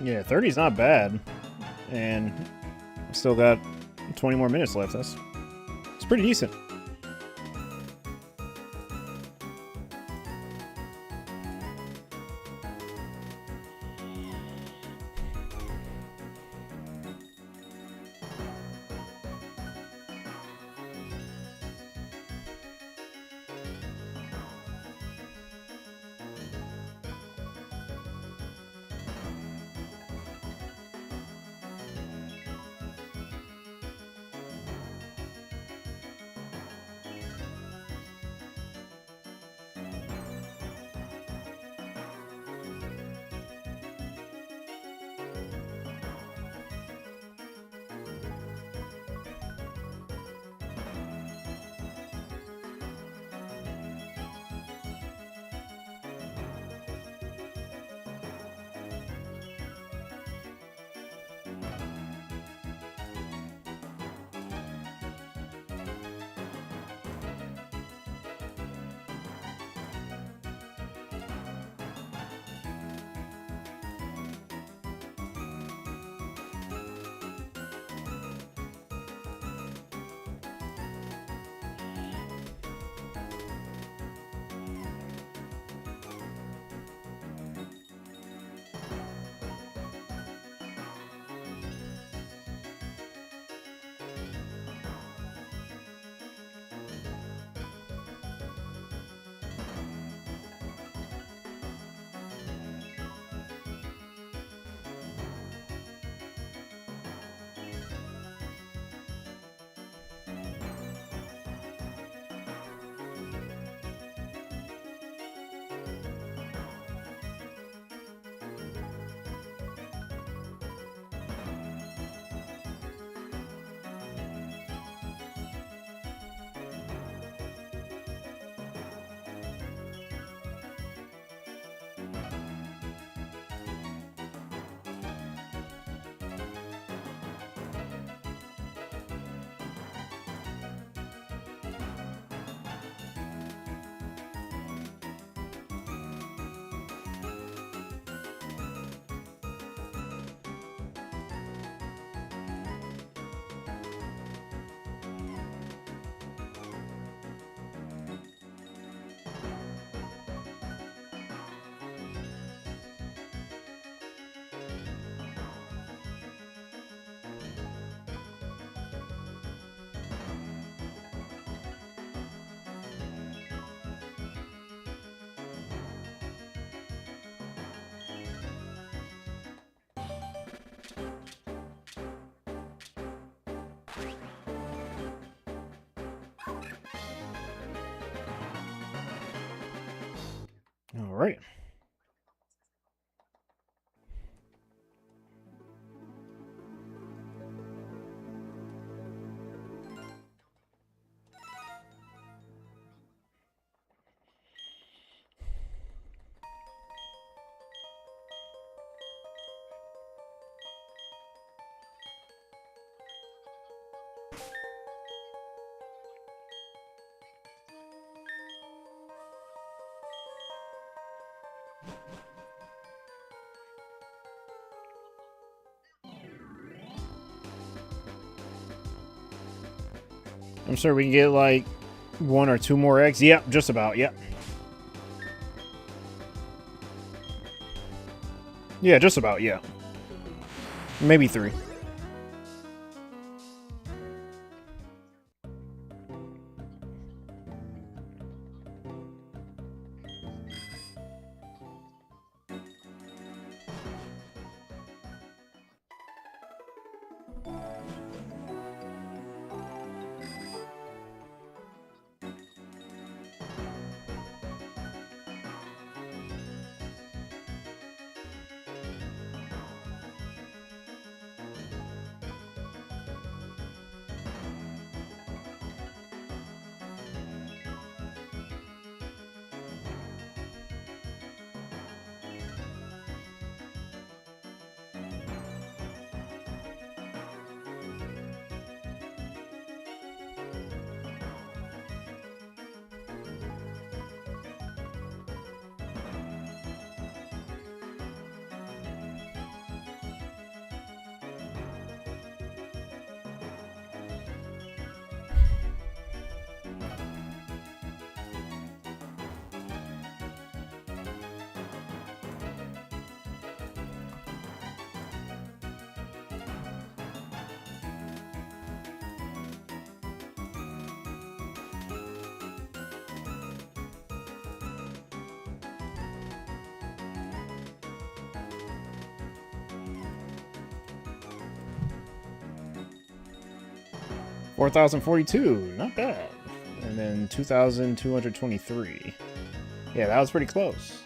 Yeah, 30's not bad. And still got 20 more minutes left. It's pretty decent. All right. I'm sure we can get like 1 or 2 more eggs. Yep, just about. Yep. Yeah, just about. Yeah. Maybe 3. $4,042, not bad. And then 2,223. Yeah, that was pretty close.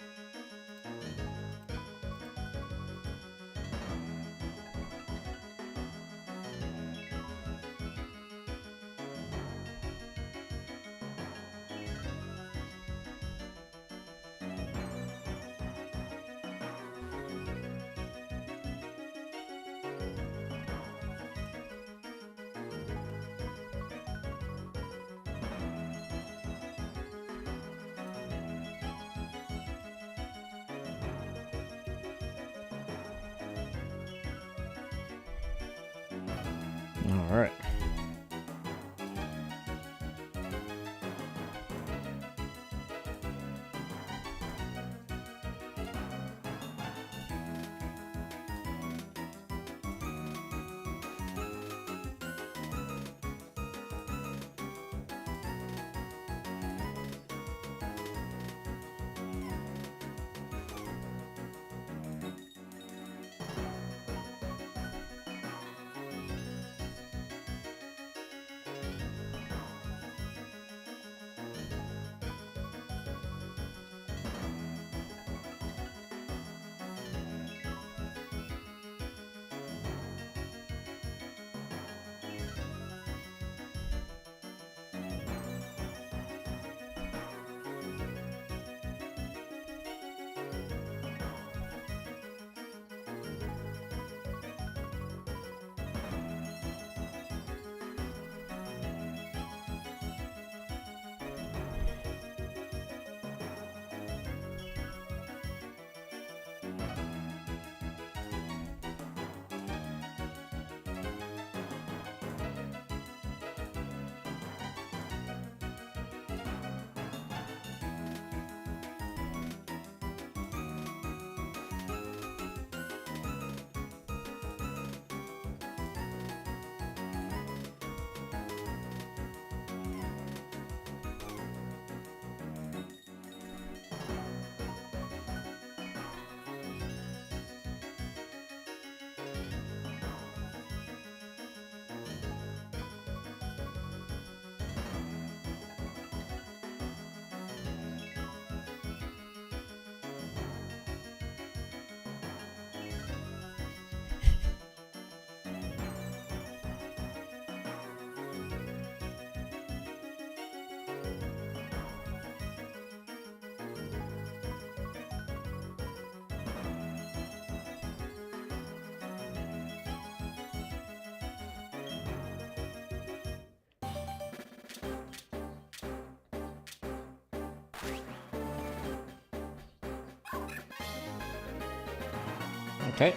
Okay.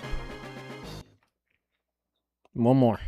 One more.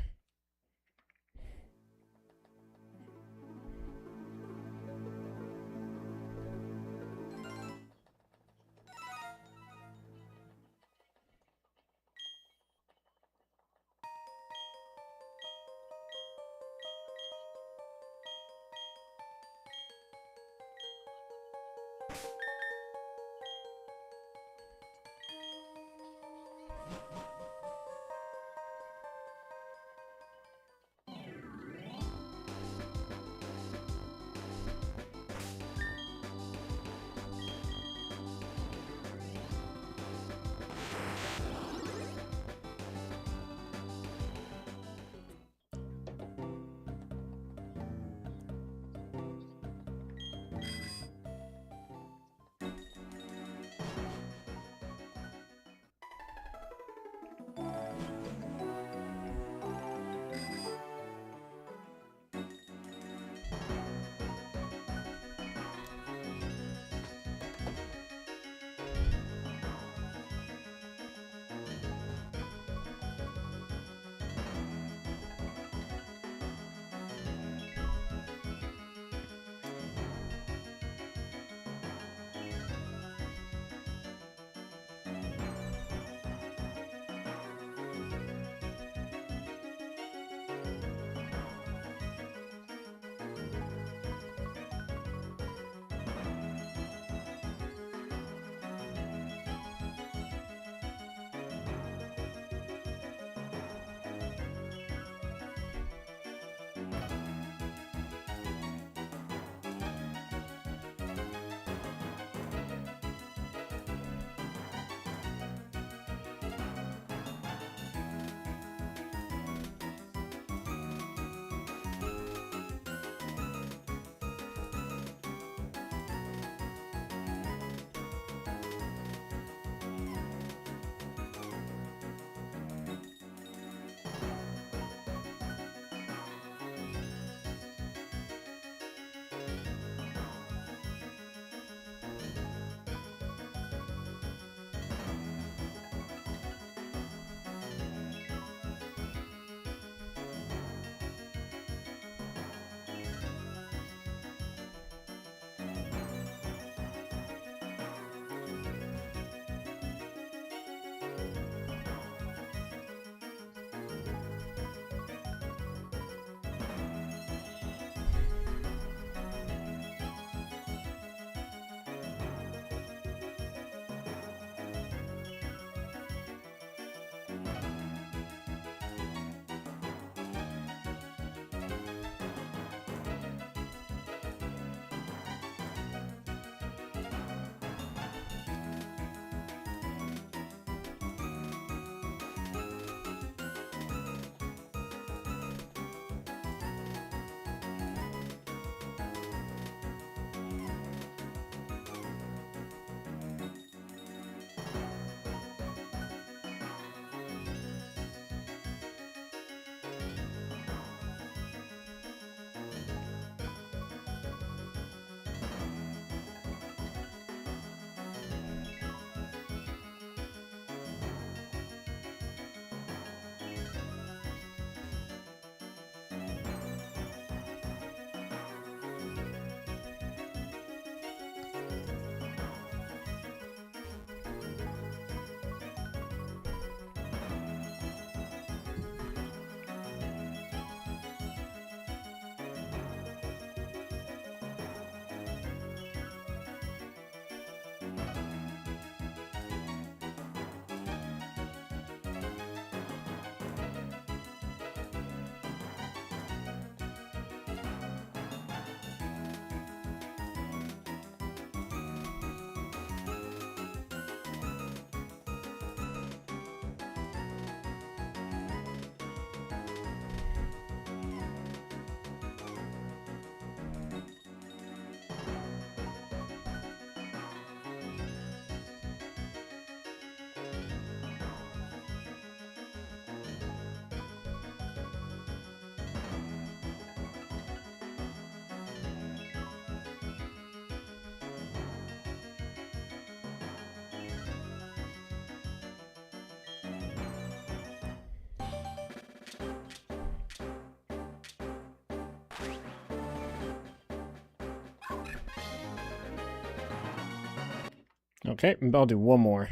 Okay, I'll do one more.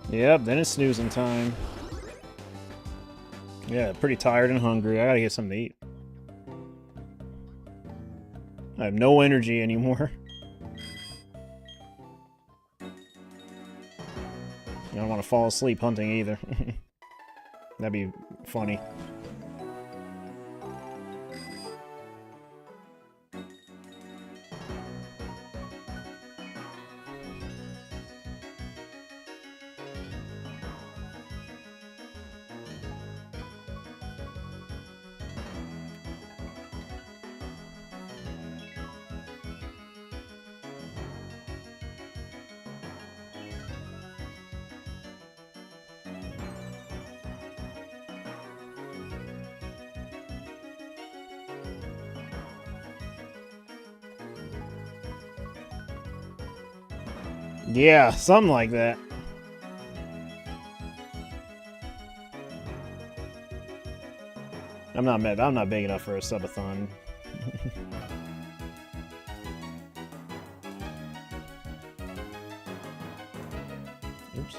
Yep, then it's snoozing time. Yeah, pretty tired and hungry. I gotta get something to eat. I have no energy anymore. I don't want to fall asleep hunting either. That'd be funny. Yeah, something like that. I'm not big enough for a subathon. Oops.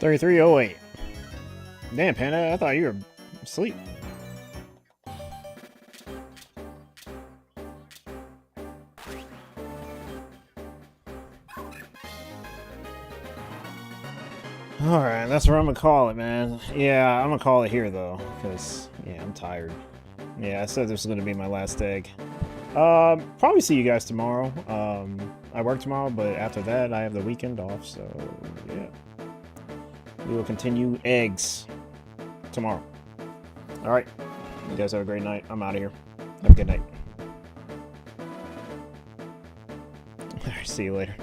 $33.08. Damn, Panda, I thought you were asleep. Alright, that's where I'm gonna call it, man. Yeah, I'm gonna call it here, though, because, yeah, I'm tired. Yeah, I said this was gonna be my last egg. Probably see you guys tomorrow. I work tomorrow, but after that, I have the weekend off, so, yeah. We will continue eggs tomorrow. Alright, you guys have a great night. I'm out of here. Have a good night. Alright, see you later.